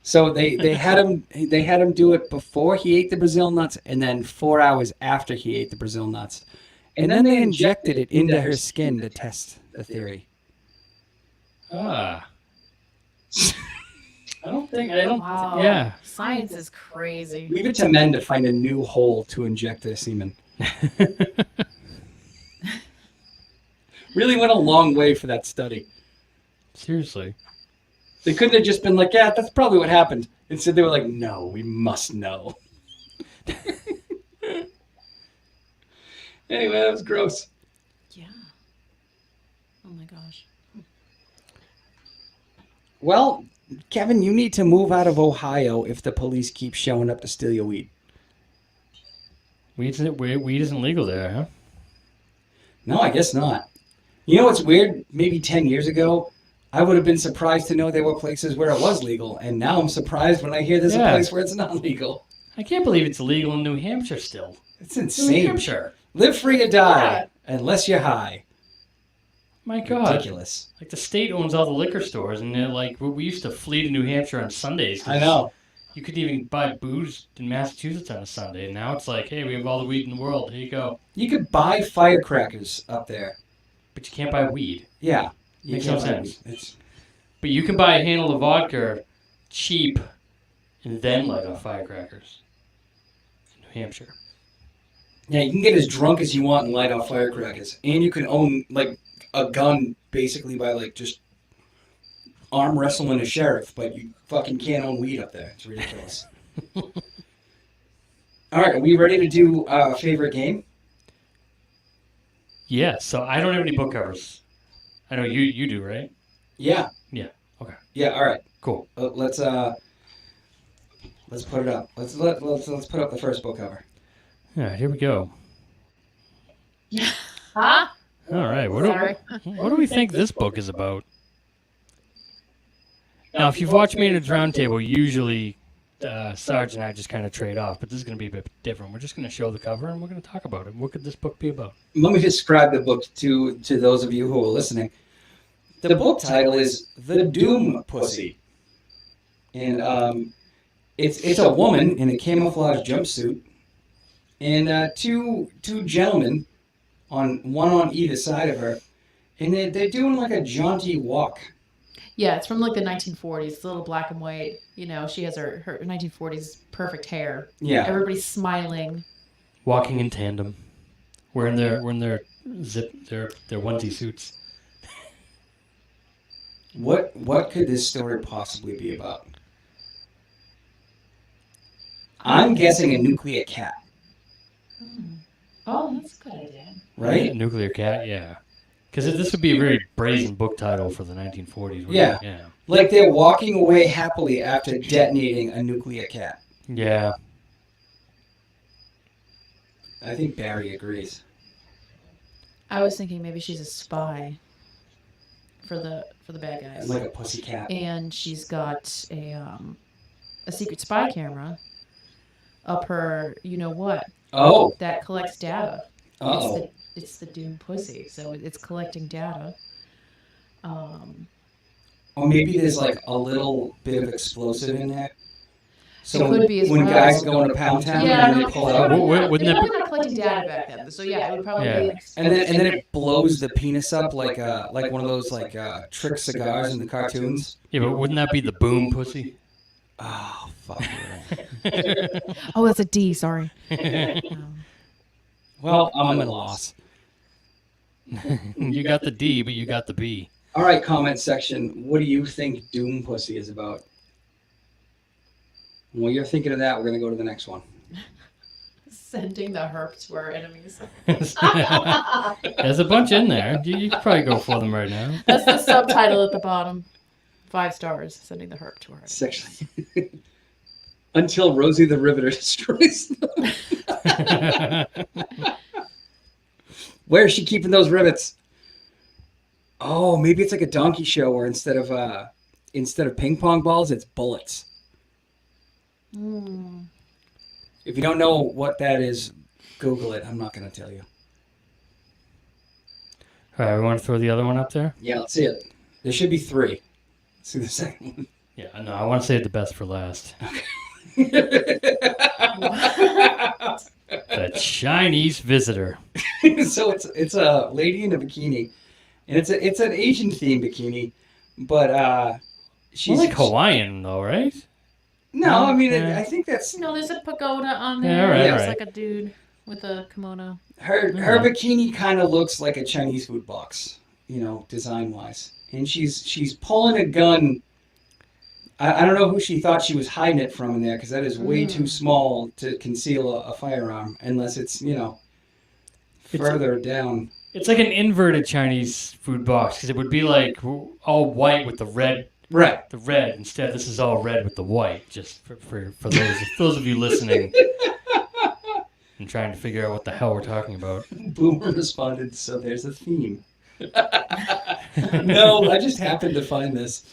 So they had him do it before he ate the Brazil nuts, and then 4 hours after he ate the Brazil nuts, and then they injected it into her skin to test the theory.
I don't...
Wow.
Yeah.
Science is crazy.
Leave it to men to find a new hole to inject their semen. Really went a long way for that study.
Seriously.
They couldn't have just been like, yeah, that's probably what happened. Instead, they were like, no, we must know. Anyway, that was gross.
Yeah. Oh my gosh.
Well, Kevin, you need to move out of Ohio if the police keep showing up to steal your weed.
Weed isn't legal there, huh?
No, I guess not. You know what's weird? Maybe 10 years ago, I would have been surprised to know there were places where it was legal, and now I'm surprised when I hear there's a place where it's not legal.
I can't believe it's illegal in New Hampshire still.
It's
New
insane.
Hampshire.
Live free or die, unless you're high.
My God.
Ridiculous.
Like, the state owns all the liquor stores, and they're like, we used to flee to New Hampshire on Sundays. 'cause
I know.
You could even buy booze in Massachusetts on a Sunday, and now it's like, hey, we have all the weed in the world. Here you go.
You could buy firecrackers up there.
But you can't buy weed.
Yeah. You
Makes
can't
no
buy
sense.
weed. It's,
But you can buy a handle of vodka cheap and then light off firecrackers in New Hampshire.
yeah, you can get as drunk as you want and light off firecrackers. And you can own, like, a gun basically by, like, just arm wrestling a sheriff, but you fucking can't own weed up there. It's ridiculous. All right, are we ready to do our favorite game?
Yeah, so I don't have any book covers. I know you do, right?
Yeah.
Yeah. Okay.
Yeah, all right.
Cool.
Let's put it up. Let's put up the first book cover.
All right, here we go.
Huh?
All right,
Sorry.
what do we think this book is about? Now, if you've watched Managed Roundtable, usually Sarge and I just kind of trade off, but this is going to be a bit different. We're just going to show the cover and we're going to talk about it. What could this book be about?
Let me describe the book to those of you who are listening. The book title is The Doom Pussy. And it's a woman in a camouflage jumpsuit and two gentlemen one on either side of her, and they're doing like a jaunty walk.
Yeah, it's from like the 1940s. It's a little black and white. You know, she has her 1940s perfect hair.
Yeah.
Everybody's smiling.
Walking in tandem. We're in their onesie suits.
What could this story possibly be about? I'm guessing a nuclear cat.
Oh, that's a good idea.
Right?
Nuclear cat, yeah. Because this would be a very brazen book title for the 1940s. wouldn't
Yeah.
it? Yeah.
Like they're walking away happily after detonating a nuclear cat.
Yeah.
I think Barry agrees.
I was thinking maybe she's a spy for the bad guys.
Like a pussycat.
And she's got a secret spy camera up her, you know what,
Oh.
that collects data.
Uh-oh.
It's the Doom Pussy, so it's collecting data.
Or maybe there's like a little bit of explosive in there. So
It could be as
when
well.
guys go into Pound Town and they pull out,
Wouldn't
they're
that
probably not collecting data back then, so yeah, it would probably
Yeah.
be.
and then it blows the penis up like one of those like trick cigars in the cartoons.
Yeah, but wouldn't that be the boom pussy?
Oh fuck.
Oh, that's a D. Sorry.
Well, I'm at a loss.
You got the D, but you got the B.
All right, comment section. What do you think Doom Pussy is about? While you're thinking of that, we're gonna go to the next one.
Sending the herp to our enemies.
There's a bunch in there. You could probably go for them right now.
That's the subtitle at the bottom. 5 stars. Sending the herp to our enemies.
Section. Until Rosie the Riveter destroys them. Where is she keeping those rivets? Oh, maybe it's like a donkey show where instead of ping pong balls, it's bullets. If you don't know what that is, Google it. I'm not going to tell you.
All right, we want to throw the other one up there?
Yeah, let's see it. There should be 3. Let's see the second one.
Yeah, no, I want to save the best for last. The Chinese visitor.
So it's a lady in a bikini, and it's an Asian themed bikini, but she's
More like Hawaiian, though, right?
No, I mean
Yeah.
I think that's
No, there's a pagoda on
Yeah,
there.
right,
There's
right.
like a dude with a kimono.
her bikini kind of looks like a Chinese food box, design wise, and she's pulling a gun. I don't know who she thought she was hiding it from in there, because that is way too small to conceal a firearm, unless it's further down.
It's like an inverted Chinese food box, because it would be like all white with the red.
Right.
The red. Instead, this is all red with the white, just for those of you listening and trying to figure out what the hell we're talking about.
Boomer responded, so there's a theme. No, I just happened to find this.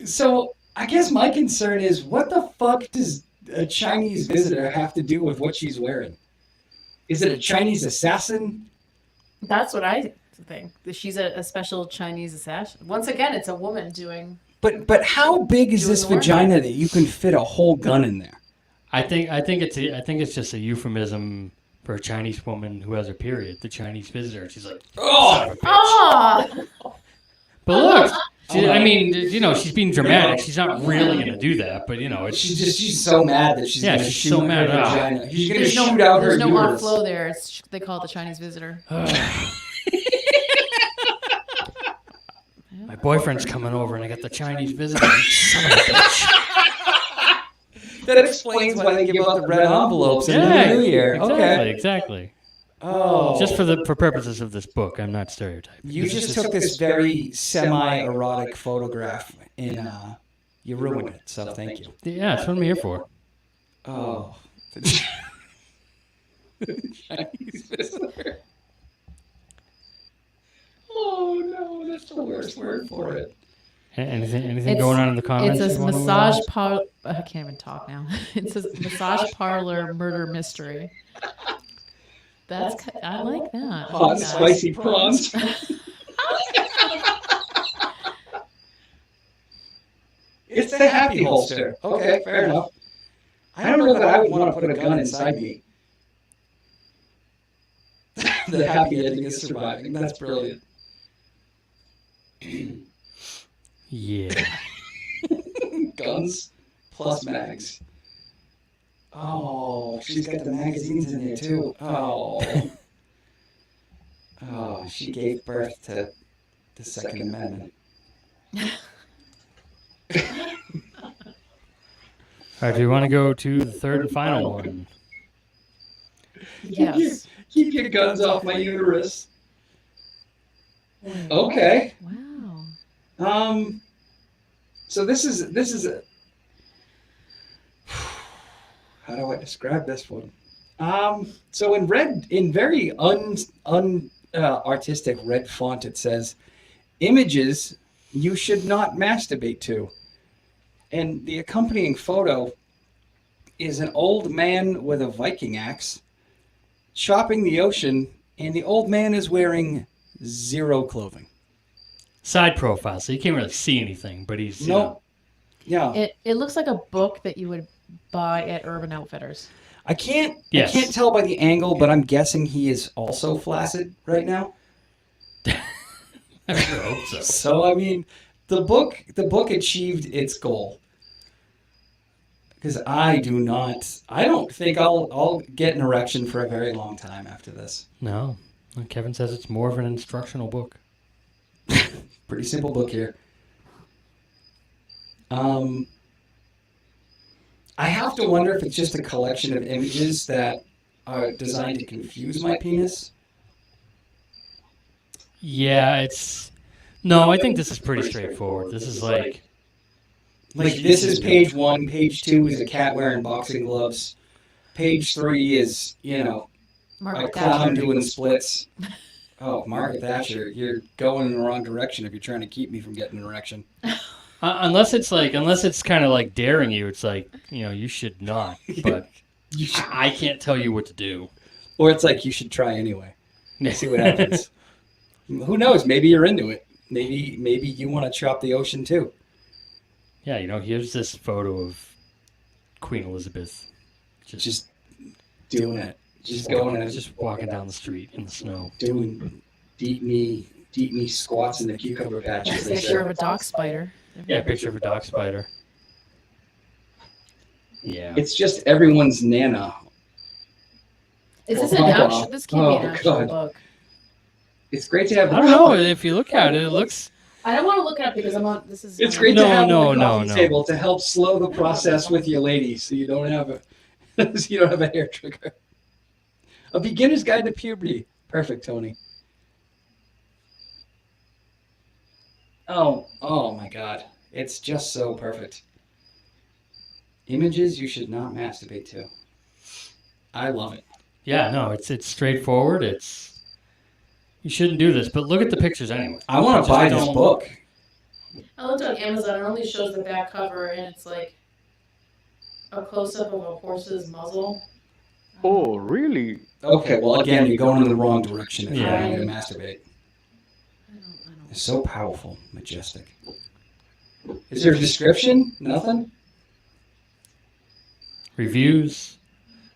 So I guess my concern is, what the fuck does a Chinese visitor have to do with what she's wearing? Is it a Chinese assassin?
That's what I think. She's a special Chinese assassin. Once again, it's a woman doing.
But how big is
Doing
this
the work.
vagina that you can fit a whole gun in there?
I think it's just a euphemism for a Chinese woman who has her period. The Chinese visitor. She's like, son of a bitch.
Oh!
But look, she's being dramatic. She's not really gonna do that, but it's
She's so mad that she's gonna
she's
shoot
so
her
mad.
vagina. She's gonna
There's
shoot out her
There's no
uterus.
on flow there. They call it the Chinese visitor.
My boyfriend's coming over, and I got the Chinese visitor. Son of a bitch.
That explains why they give out the red envelopes in
Yeah,
the New Year. Okay.
Exactly.
Oh.
Just for purposes of this book, I'm not stereotyping.
You just took this very semi-erotic photograph and you ruined it, so thank you.
Yeah, that's what I'm here for.
Oh. The Chinese visitor. Oh no, that's the worst word for it.
Anything going on in the
It
comments?
says
you wanna move
massage
on?
parlor. I can't even talk now. It says massage parlor murder mystery. I like that. I
Hot
like that.
spicy prawns. It's the happy holster. Okay, fair enough. I don't know that I would want to put a gun inside me. The happy ending is surviving. That's brilliant.
Yeah.
Guns plus mags. Oh, she's got the magazines in there too. Oh. Oh, she gave birth to the Second Amendment.
All right, do you want to go to the third and final one?
Yes.
Keep your guns off my uterus. Okay.
Wow.
So this is a How do I describe this one? So in very artistic red font, it says, "Images you should not masturbate to," and the accompanying photo is an old man with a Viking axe chopping the ocean, and the old man is wearing zero clothing.
Side profile, so you can't really see anything, but he's
No. Yeah.
It looks like a book that you would buy at Urban Outfitters.
I can't
Yes.
tell by the angle, but I'm guessing he is also flaccid right now.
I sure hope so.
So I mean, the book achieved its goal. Because I don't think I'll get an erection for a very long time after this.
No. Well, Kevin says it's more of an instructional book.
Pretty simple book here. I have to wonder if it's just a collection of images that are designed to confuse my penis.
Yeah, No, I think this is pretty straightforward. This is like
This is page 1. Page 2 is a cat wearing boxing gloves. Page 3 is, a
Margaret
clown
Thatcher.
doing splits. Oh, Margaret Thatcher, you're going in the wrong direction if you're trying to keep me from getting an erection.
unless it's kind of like daring you. It's like, you should not. But I can't tell you what to do.
Or it's like, you should try anyway. See what happens. Who knows? Maybe you're into it. Maybe you want to chop the ocean too.
Yeah, here's this photo of Queen Elizabeth.
Just doing it. Just going and
Just walking down the street in the snow.
doing deep knee squats in the cucumber patches. they
Picture of
say.
a dock spider.
Yeah, picture of a dock spider. Yeah.
It's just everyone's nana.
Is this an actual? This can't be an
Oh,
actual
God.
book.
It's great to have.
I don't know. If you look at it, it looks...
I don't want to look it up because I'm on. This is.
It's great
No,
to have
no,
on the
no,
coffee
no.
table to help slow the process with your ladies, so you don't have a hair trigger. A beginner's guide to puberty. Perfect, Tony. Oh my God! It's just so perfect. Images you should not masturbate to. I love it.
Yeah, no, it's straightforward. You shouldn't do this, but look at the pictures anyway.
I want
Just
to buy this
don't-
book.
I looked on Amazon. It only shows the back cover, and it's like a close up of a horse's muzzle.
Oh, really?
Okay, well, again, you're going in the wrong direction if
Yeah.
you're going to masturbate. It's so powerful, majestic. Is there a description? Nothing?
Reviews.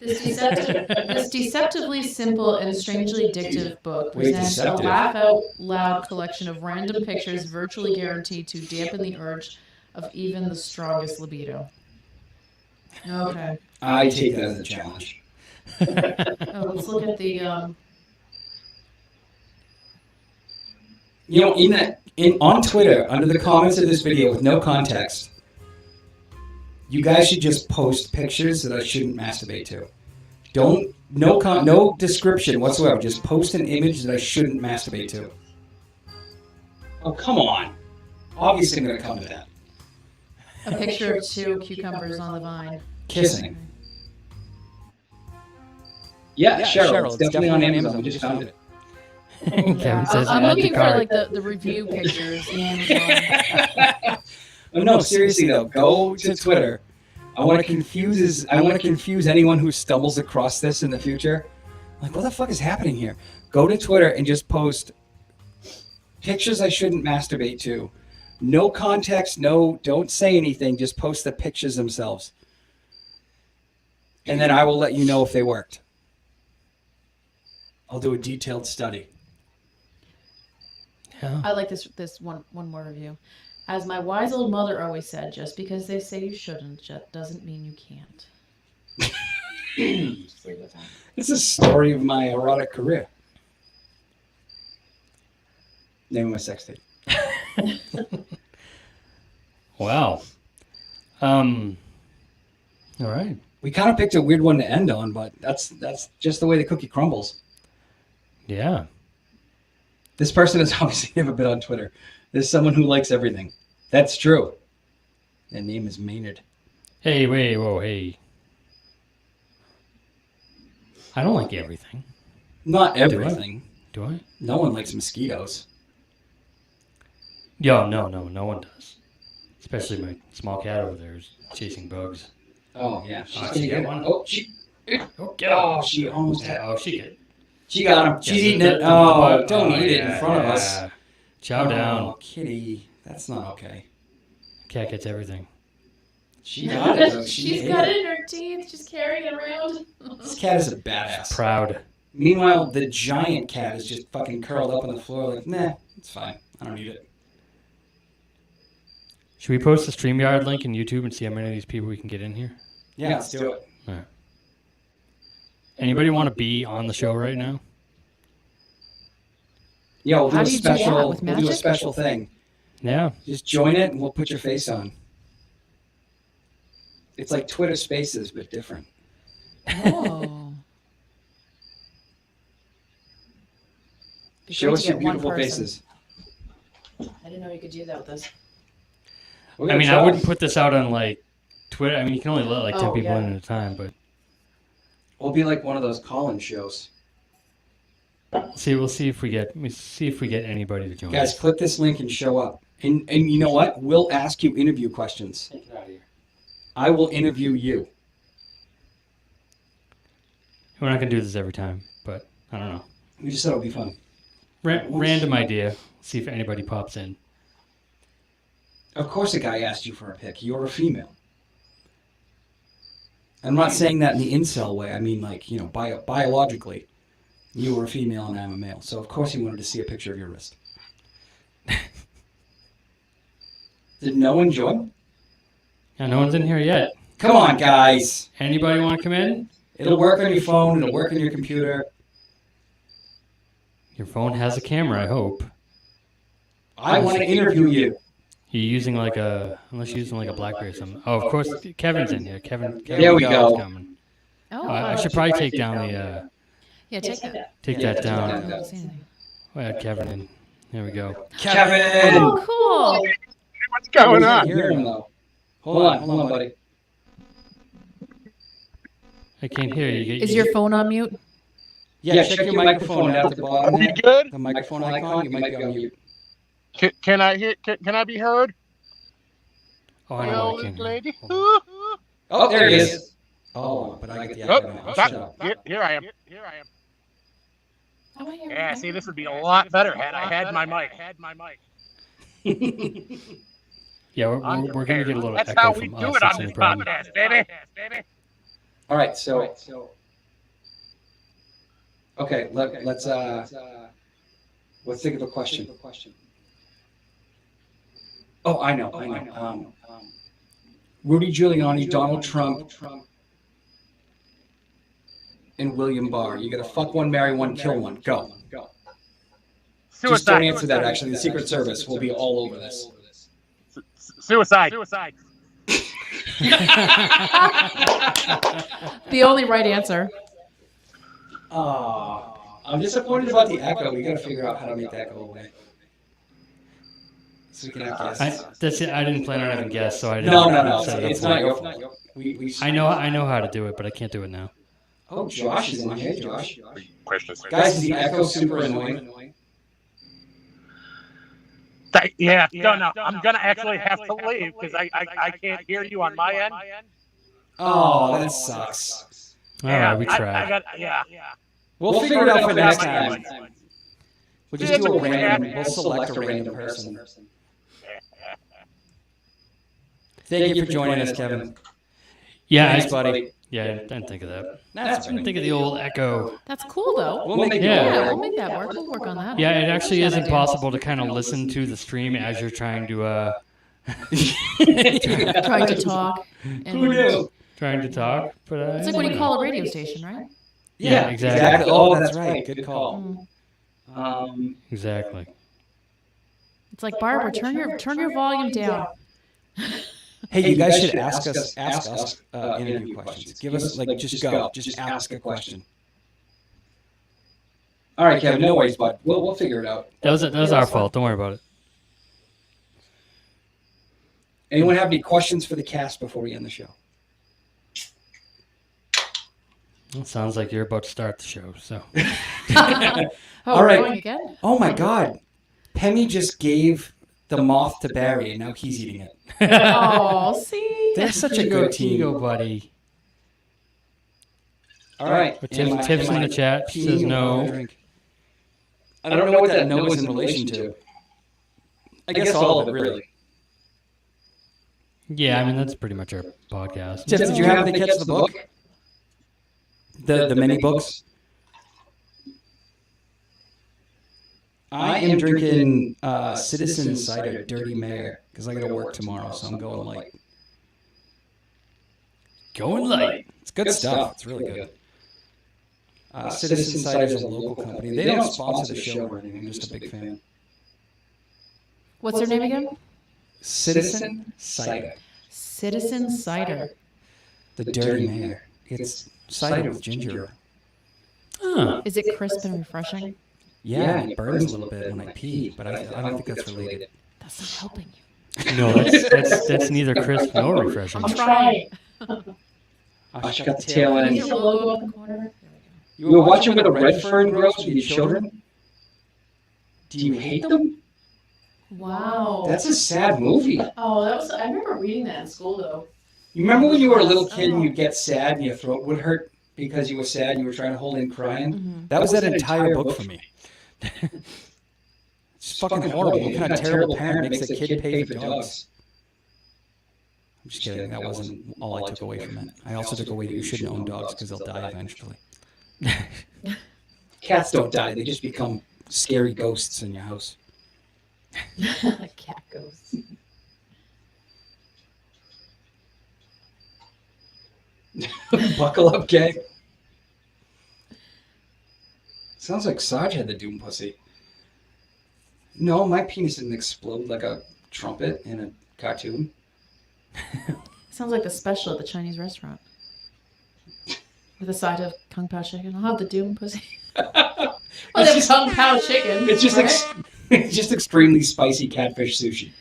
This deceptively simple and strangely addictive book
Wait,
presents a
deceptive?
laugh out loud collection of random pictures virtually guaranteed to dampen the urge of even the strongest libido. Okay.
I take that as a challenge.
Oh, let's look at the.
On Twitter, under the comments of this video with no context, you guys should just post pictures that I shouldn't masturbate to. No description whatsoever. Just post an image that I shouldn't masturbate to. Oh, come on. Obviously, I'm going to come to that.
A picture of two cucumbers on the vine.
Kissing. Yeah, Cheryl. It's definitely on Amazon. We just found it.
Kevin says
I'm
add
looking
to
for
cart.
like the review pictures. And,
Oh, no, seriously though, go to Twitter. I want to confuse anyone who stumbles across this in the future. Like, what the fuck is happening here? Go to Twitter and just post pictures I shouldn't masturbate to. No context, don't say anything. Just post the pictures themselves. And then I will let you know if they worked. I'll do a detailed study.
Yeah.
I like this one more review. As my wise old mother always said, just because they say you shouldn't doesn't mean you can't.
It's a story of my erotic career. Name of my sex tape.
Wow. All right.
We kind of picked a weird one to end on, but that's just the way the cookie crumbles.
Yeah.
This person has obviously never been on Twitter. There's someone who likes everything. That's true. Their name is Maynard.
Hey, wait, whoa, hey. I don't like everything.
Not everything.
Do I?
No one likes mosquitoes.
Yo, no one does. Especially my small cat over there is chasing bugs.
Oh yeah, she's
Oh,
gonna
she
get
got
one.
one?
Oh, she.
Get him.
Oh, she almost had.
Oh, she
She got him. She's eating it. Oh, don't eat it in front of us.
Chow down.
Kitty. That's not okay.
Cat gets everything.
She got it though.
She's got it in her teeth, just carrying it around.
This cat is a badass.
Proud.
Meanwhile, the giant cat is just fucking curled up on the floor like, nah, it's fine. I don't need it.
Should we post the StreamYard link in YouTube and see how many of these people we can get in here?
Yeah, let's do it.
All right. Anybody want to be on the show right now?
Yeah, we'll do
How
a
do you do that?
special.
With
We'll do a
magic?
special thing.
Yeah.
Just join it, and we'll put your face on. It's like Twitter Spaces, but different.
Oh.
Show us your beautiful faces.
I didn't know you could do that with this.
I mean, I wouldn't put this out on like Twitter. I mean, you can only let like 10
Oh,
people
yeah.
in at a time, but
We'll be like one of those call-in shows.
we'll see if we get anybody to join.
Guys,
us.
click this link and show up. And you know what? We'll ask you interview questions.
Get out of here.
I will interview you.
We're not gonna do this every time, but I don't know.
We just said it'll be fun.
Random idea. See if anybody pops in.
Of course a guy asked you for a pic. You're a female. I'm not saying that in the incel way. I mean, like, you know, biologically, you were a female and I'm a male. So, of course, he wanted to see a picture of your wrist. Did no one join?
Yeah, no one's in here yet.
Come on, guys.
Anybody want to come in?
It'll work on your phone. It'll work on your computer.
Your phone has a camera, I hope.
I want to interview you.
You're using like unless you're using like a BlackBerry or something. Oh, of course, Kevin's in here. Kevin
There we go.
Coming.
Oh,
I should probably take down the
yeah, take that.
take that
I
down.
don't see anything.
We'll add Kevin in. There we go.
Kevin!
Oh, cool.
What's going
I
on?
can't hear him, though. Hold on, buddy.
I can't hear you.
Is your phone on mute?
Yeah, check your microphone at the bottom
We
there.
good?
The microphone icon, you might be on mute.
Can I hear? Can I be heard?
Oh, I know
Hello,
I can.
lady.
Hold
Oh, there he is. Oh, but I get the echo now.
Oh,
Shut up.
here I am.
Oh, I hear
Yeah,
you.
see, this would be a lot better had I had my mic.
Yeah, we're gonna get a little
That's
echo
how we
from
do
us.
it
That's
on
no
this
problem.
podcast, baby.
All right, so okay, let's think of a question. Oh, I know. Rudy Giuliani, Donald Trump, and William Barr. You gotta fuck one, marry one, kill one. Go. Just don't answer that. Actually, the Secret Service will be all over this.
Suicide.
The only right answer.
I'm disappointed about the echo. We gotta figure out how to make that go away. So we can have guests.
That's it. I didn't plan on having guests, so I didn't.
No.
set it up
It's
for
not
it.
your fault.
I know how to do it, but I can't do it now.
Oh, Josh is in here. Josh.
Questions.
Guys, is the echo super annoying?
Yeah, no. I'm gonna actually have to leave because I can't hear you on my end.
Oh, that sucks.
All right, we
I
tried.
got.
We'll figure it out for next
Yeah.
time. We'll just do a random. We'll select a random person. Thank you for joining us, Kevin.
Yeah,
Thanks, buddy.
Yeah, I didn't think of that.
That's
I didn't think of the old echo.
That's cool, though.
We'll make it
Yeah.
Yeah,
work.
we'll make that work. We'll work on that.
Yeah, it actually is impossible to kind of listen to the stream as you're trying to
Trying to talk. And
Who knew?
trying to talk. But
It's like when you call a radio station, right?
Yeah, exactly.
Oh, that's right. Good call.
Exactly.
It's like, Barbara, turn your volume down.
Hey, you guys should ask us interview questions. Give us just ask a question. All right, Kevin. No worries, bud. We'll figure it out.
That was our fault. Don't worry about it.
Anyone have any questions for the cast before we end the show?
It sounds like you're about to start the show. So
Oh,
All
we're
right.
going again?
Oh my God. Pemmy just gave the moth to Barry, and now he's eating it.
Oh, see?
They're such a
Here you go,
good
here you
team.
go, buddy.
All right.
But Tiff's in the chat. She says no.
I don't know what that no is in relation to. I guess all of it, really.
Yeah, I mean that's pretty much our podcast.
Tiff, did you happen to catch the book? The mini books? I am drinking Citizen Cider Dirty Mayor because I got to work tomorrow, so I'm going light.
Going light.
It's good stuff. It's really good. Citizen Cider is a local company. They don't sponsor the show or anything. I'm just a big fan.
What's their name again?
Citizen Cider.
Citizen Cider.
The Dirty Mayor. It's cider with ginger.
Huh.
Is it crisp and refreshing?
Yeah, it burns a little bit when I pee, but I don't think that's related.
That's not helping you.
No, that's neither crisp nor refreshing.
I'm trying.
Oh, she got the tail
Is
end.
your logo up in the corner?
You were watching where the red fern grows with your children? Do you hate them?
Wow.
That's a sad movie.
Oh, that was. I remember reading that in school, though.
You remember when you were a little kid and you'd get sad and your throat would hurt because you were sad and you were trying to hold in crying?
Mm-hmm.
That was that entire book for me. It's fucking horrible. What kind of terrible parent makes a kid pay for dogs? I'm just kidding. That wasn't all I took away from it. I also took away that you shouldn't own dogs because they'll die eventually. Cats don't die. They just become scary ghosts in your house.
Cat ghosts.
Buckle up, gang. Sounds like Sarge had the Doom pussy. No, my penis didn't explode like a trumpet in a cartoon.
Sounds like the special at the Chinese restaurant. With a side of Kung Pao chicken. I'll have the Doom pussy. Oh, they have Kung Pao chicken.
It's just
right?
it's just extremely spicy catfish sushi.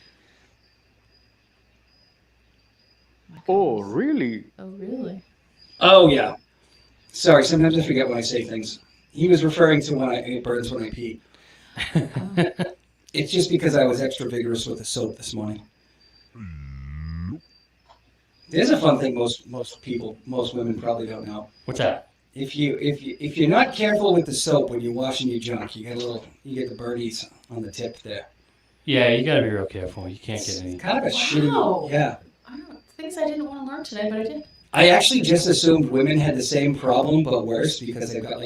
Oh, really?
Oh, really?
Oh yeah. Sorry, sometimes I forget when I say things. He was referring to when I ate birds when I pee. It's just because I was extra vigorous with the soap this morning. There's a fun thing most women probably don't know.
What's that?
If you're not careful with the soap when you're washing your junk, you get the birdies on the tip there.
Yeah, you gotta be real careful. You can't get any.
It's kind of a
Wow.
shitty. Yeah.
I don't know. Things I didn't want to learn today, but I did.
I actually just assumed women had the same problem but worse because they've got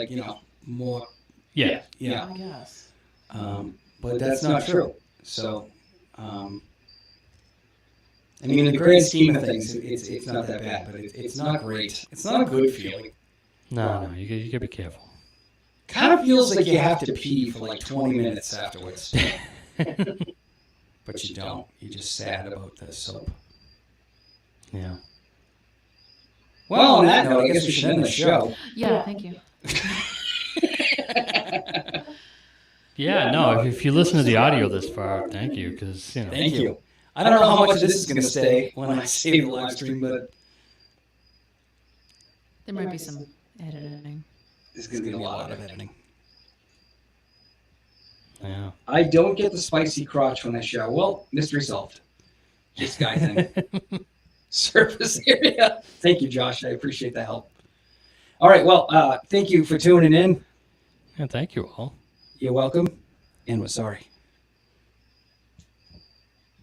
more.
Yeah.
Yeah.
I guess.
But that's not true. So, I mean, in the grand scheme of things, it's not that bad, but it's not great. It's not a good feeling.
No, you gotta be careful.
Kind of feels like you have to pee for like 20 minutes afterwards. But you don't. You're just sad about the soap.
Yeah.
Well, on that note, I guess we should end the show.
Yeah, thank you.
Yeah, no. If you listen to the audio this far, thank you, because
Thank you. I don't know how much of this is going to stay when I save the live stream, but
There might be some editing.
there's going to be a lot of editing.
Yeah.
I don't get the spicy crotch when I shower. Well, mystery solved. This guy thing. Surface area. Thank you, Josh. I appreciate the help. All right. Well, thank you for tuning in.
Yeah, thank you all.
You're welcome. And we're sorry.